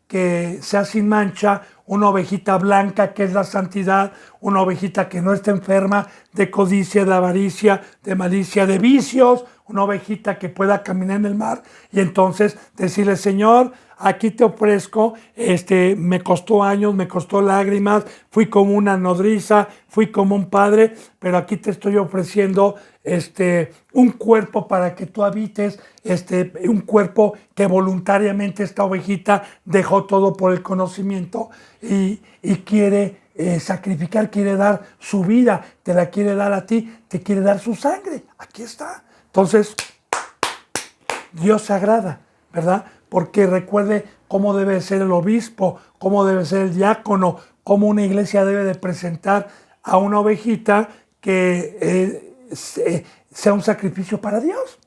que sea sin mancha, una ovejita blanca que es la santidad, una ovejita que no está enferma de codicia, de avaricia, de malicia, de vicios, una ovejita que pueda caminar en el mar y entonces decirle, Señor, aquí te ofrezco, me costó años, me costó lágrimas, fui como una nodriza, fui como un padre, pero aquí te estoy ofreciendo un cuerpo para que tú habites, un cuerpo que voluntariamente esta ovejita dejó todo por el conocimiento y quiere sacrificar, quiere dar su vida, te la quiere dar a ti, te quiere dar su sangre. Aquí está. Entonces, Dios se agrada, ¿verdad? Porque recuerde cómo debe ser el obispo, cómo debe ser el diácono, cómo una iglesia debe de presentar a una ovejita que sea un sacrificio para Dios.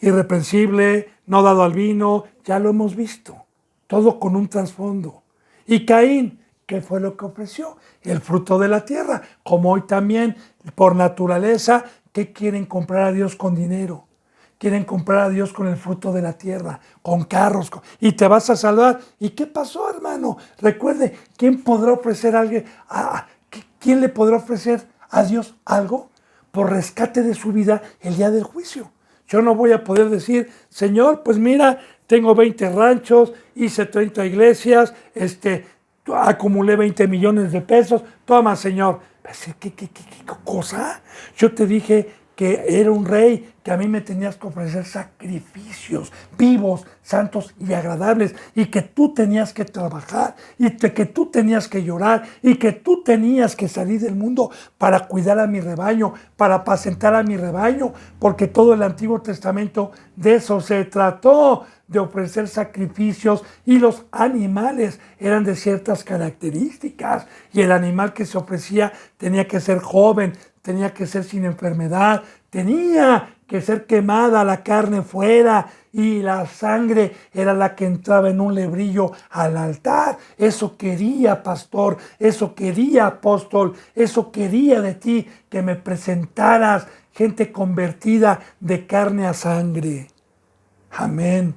Irreprensible, no dado al vino, ya lo hemos visto. Todo con un trasfondo. Y Caín, ¿qué fue lo que ofreció? El fruto de la tierra. Como hoy también, por naturaleza, ¿qué quieren comprar a Dios con dinero? Quieren comprar a Dios con el fruto de la tierra, con carros, y te vas a salvar. ¿Y qué pasó, hermano? Recuerde, ¿quién podrá ofrecer a alguien? ¿Quién le podrá ofrecer a Dios algo por rescate de su vida el día del juicio? Yo no voy a poder decir, Señor, pues mira, tengo 20 ranchos, hice 30 iglesias, acumulé 20 millones de pesos. Toma, Señor. ¿Qué cosa? Yo te dije que era un rey, que a mí me tenías que ofrecer sacrificios vivos, santos y agradables, y que tú tenías que trabajar, y que tú tenías que llorar, y que tú tenías que salir del mundo para cuidar a mi rebaño, para apacentar a mi rebaño, porque todo el Antiguo Testamento de eso se trató, de ofrecer sacrificios, y los animales eran de ciertas características, y el animal que se ofrecía tenía que ser joven, tenía que ser sin enfermedad, tenía que ser quemada la carne fuera y la sangre era la que entraba en un lebrillo al altar. Eso quería, pastor, eso quería, apóstol, eso quería de ti, que me presentaras gente convertida de carne a sangre. Amén.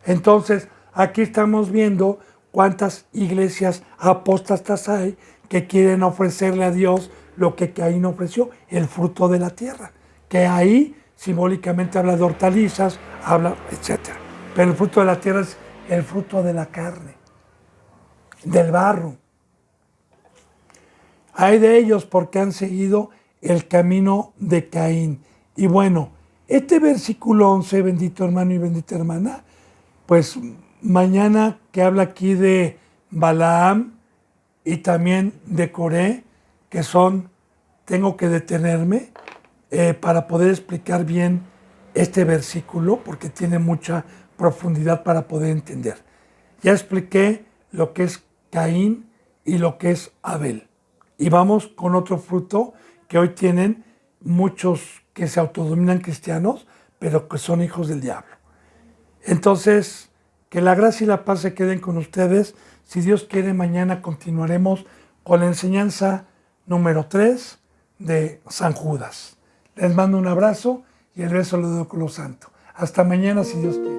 Entonces, aquí estamos viendo cuántas iglesias apóstatas hay que quieren ofrecerle a Dios lo que Caín ofreció, el fruto de la tierra, que ahí simbólicamente habla de hortalizas, habla, etc. Pero el fruto de la tierra es el fruto de la carne, del barro. Hay de ellos porque han seguido el camino de Caín. Y bueno, este versículo 11, bendito hermano y bendita hermana, pues mañana que habla aquí de Balaam y también de Coré, que son, tengo que detenerme para poder explicar bien este versículo, porque tiene mucha profundidad para poder entender. Ya expliqué lo que es Caín y lo que es Abel. Y vamos con otro fruto que hoy tienen muchos que se autodenominan cristianos, pero que son hijos del diablo. Entonces, que la gracia y la paz se queden con ustedes. Si Dios quiere, mañana continuaremos con la enseñanza número 3 de San Judas. Les mando un abrazo y el beso lo doy con lo santo. Hasta mañana, si Dios quiere.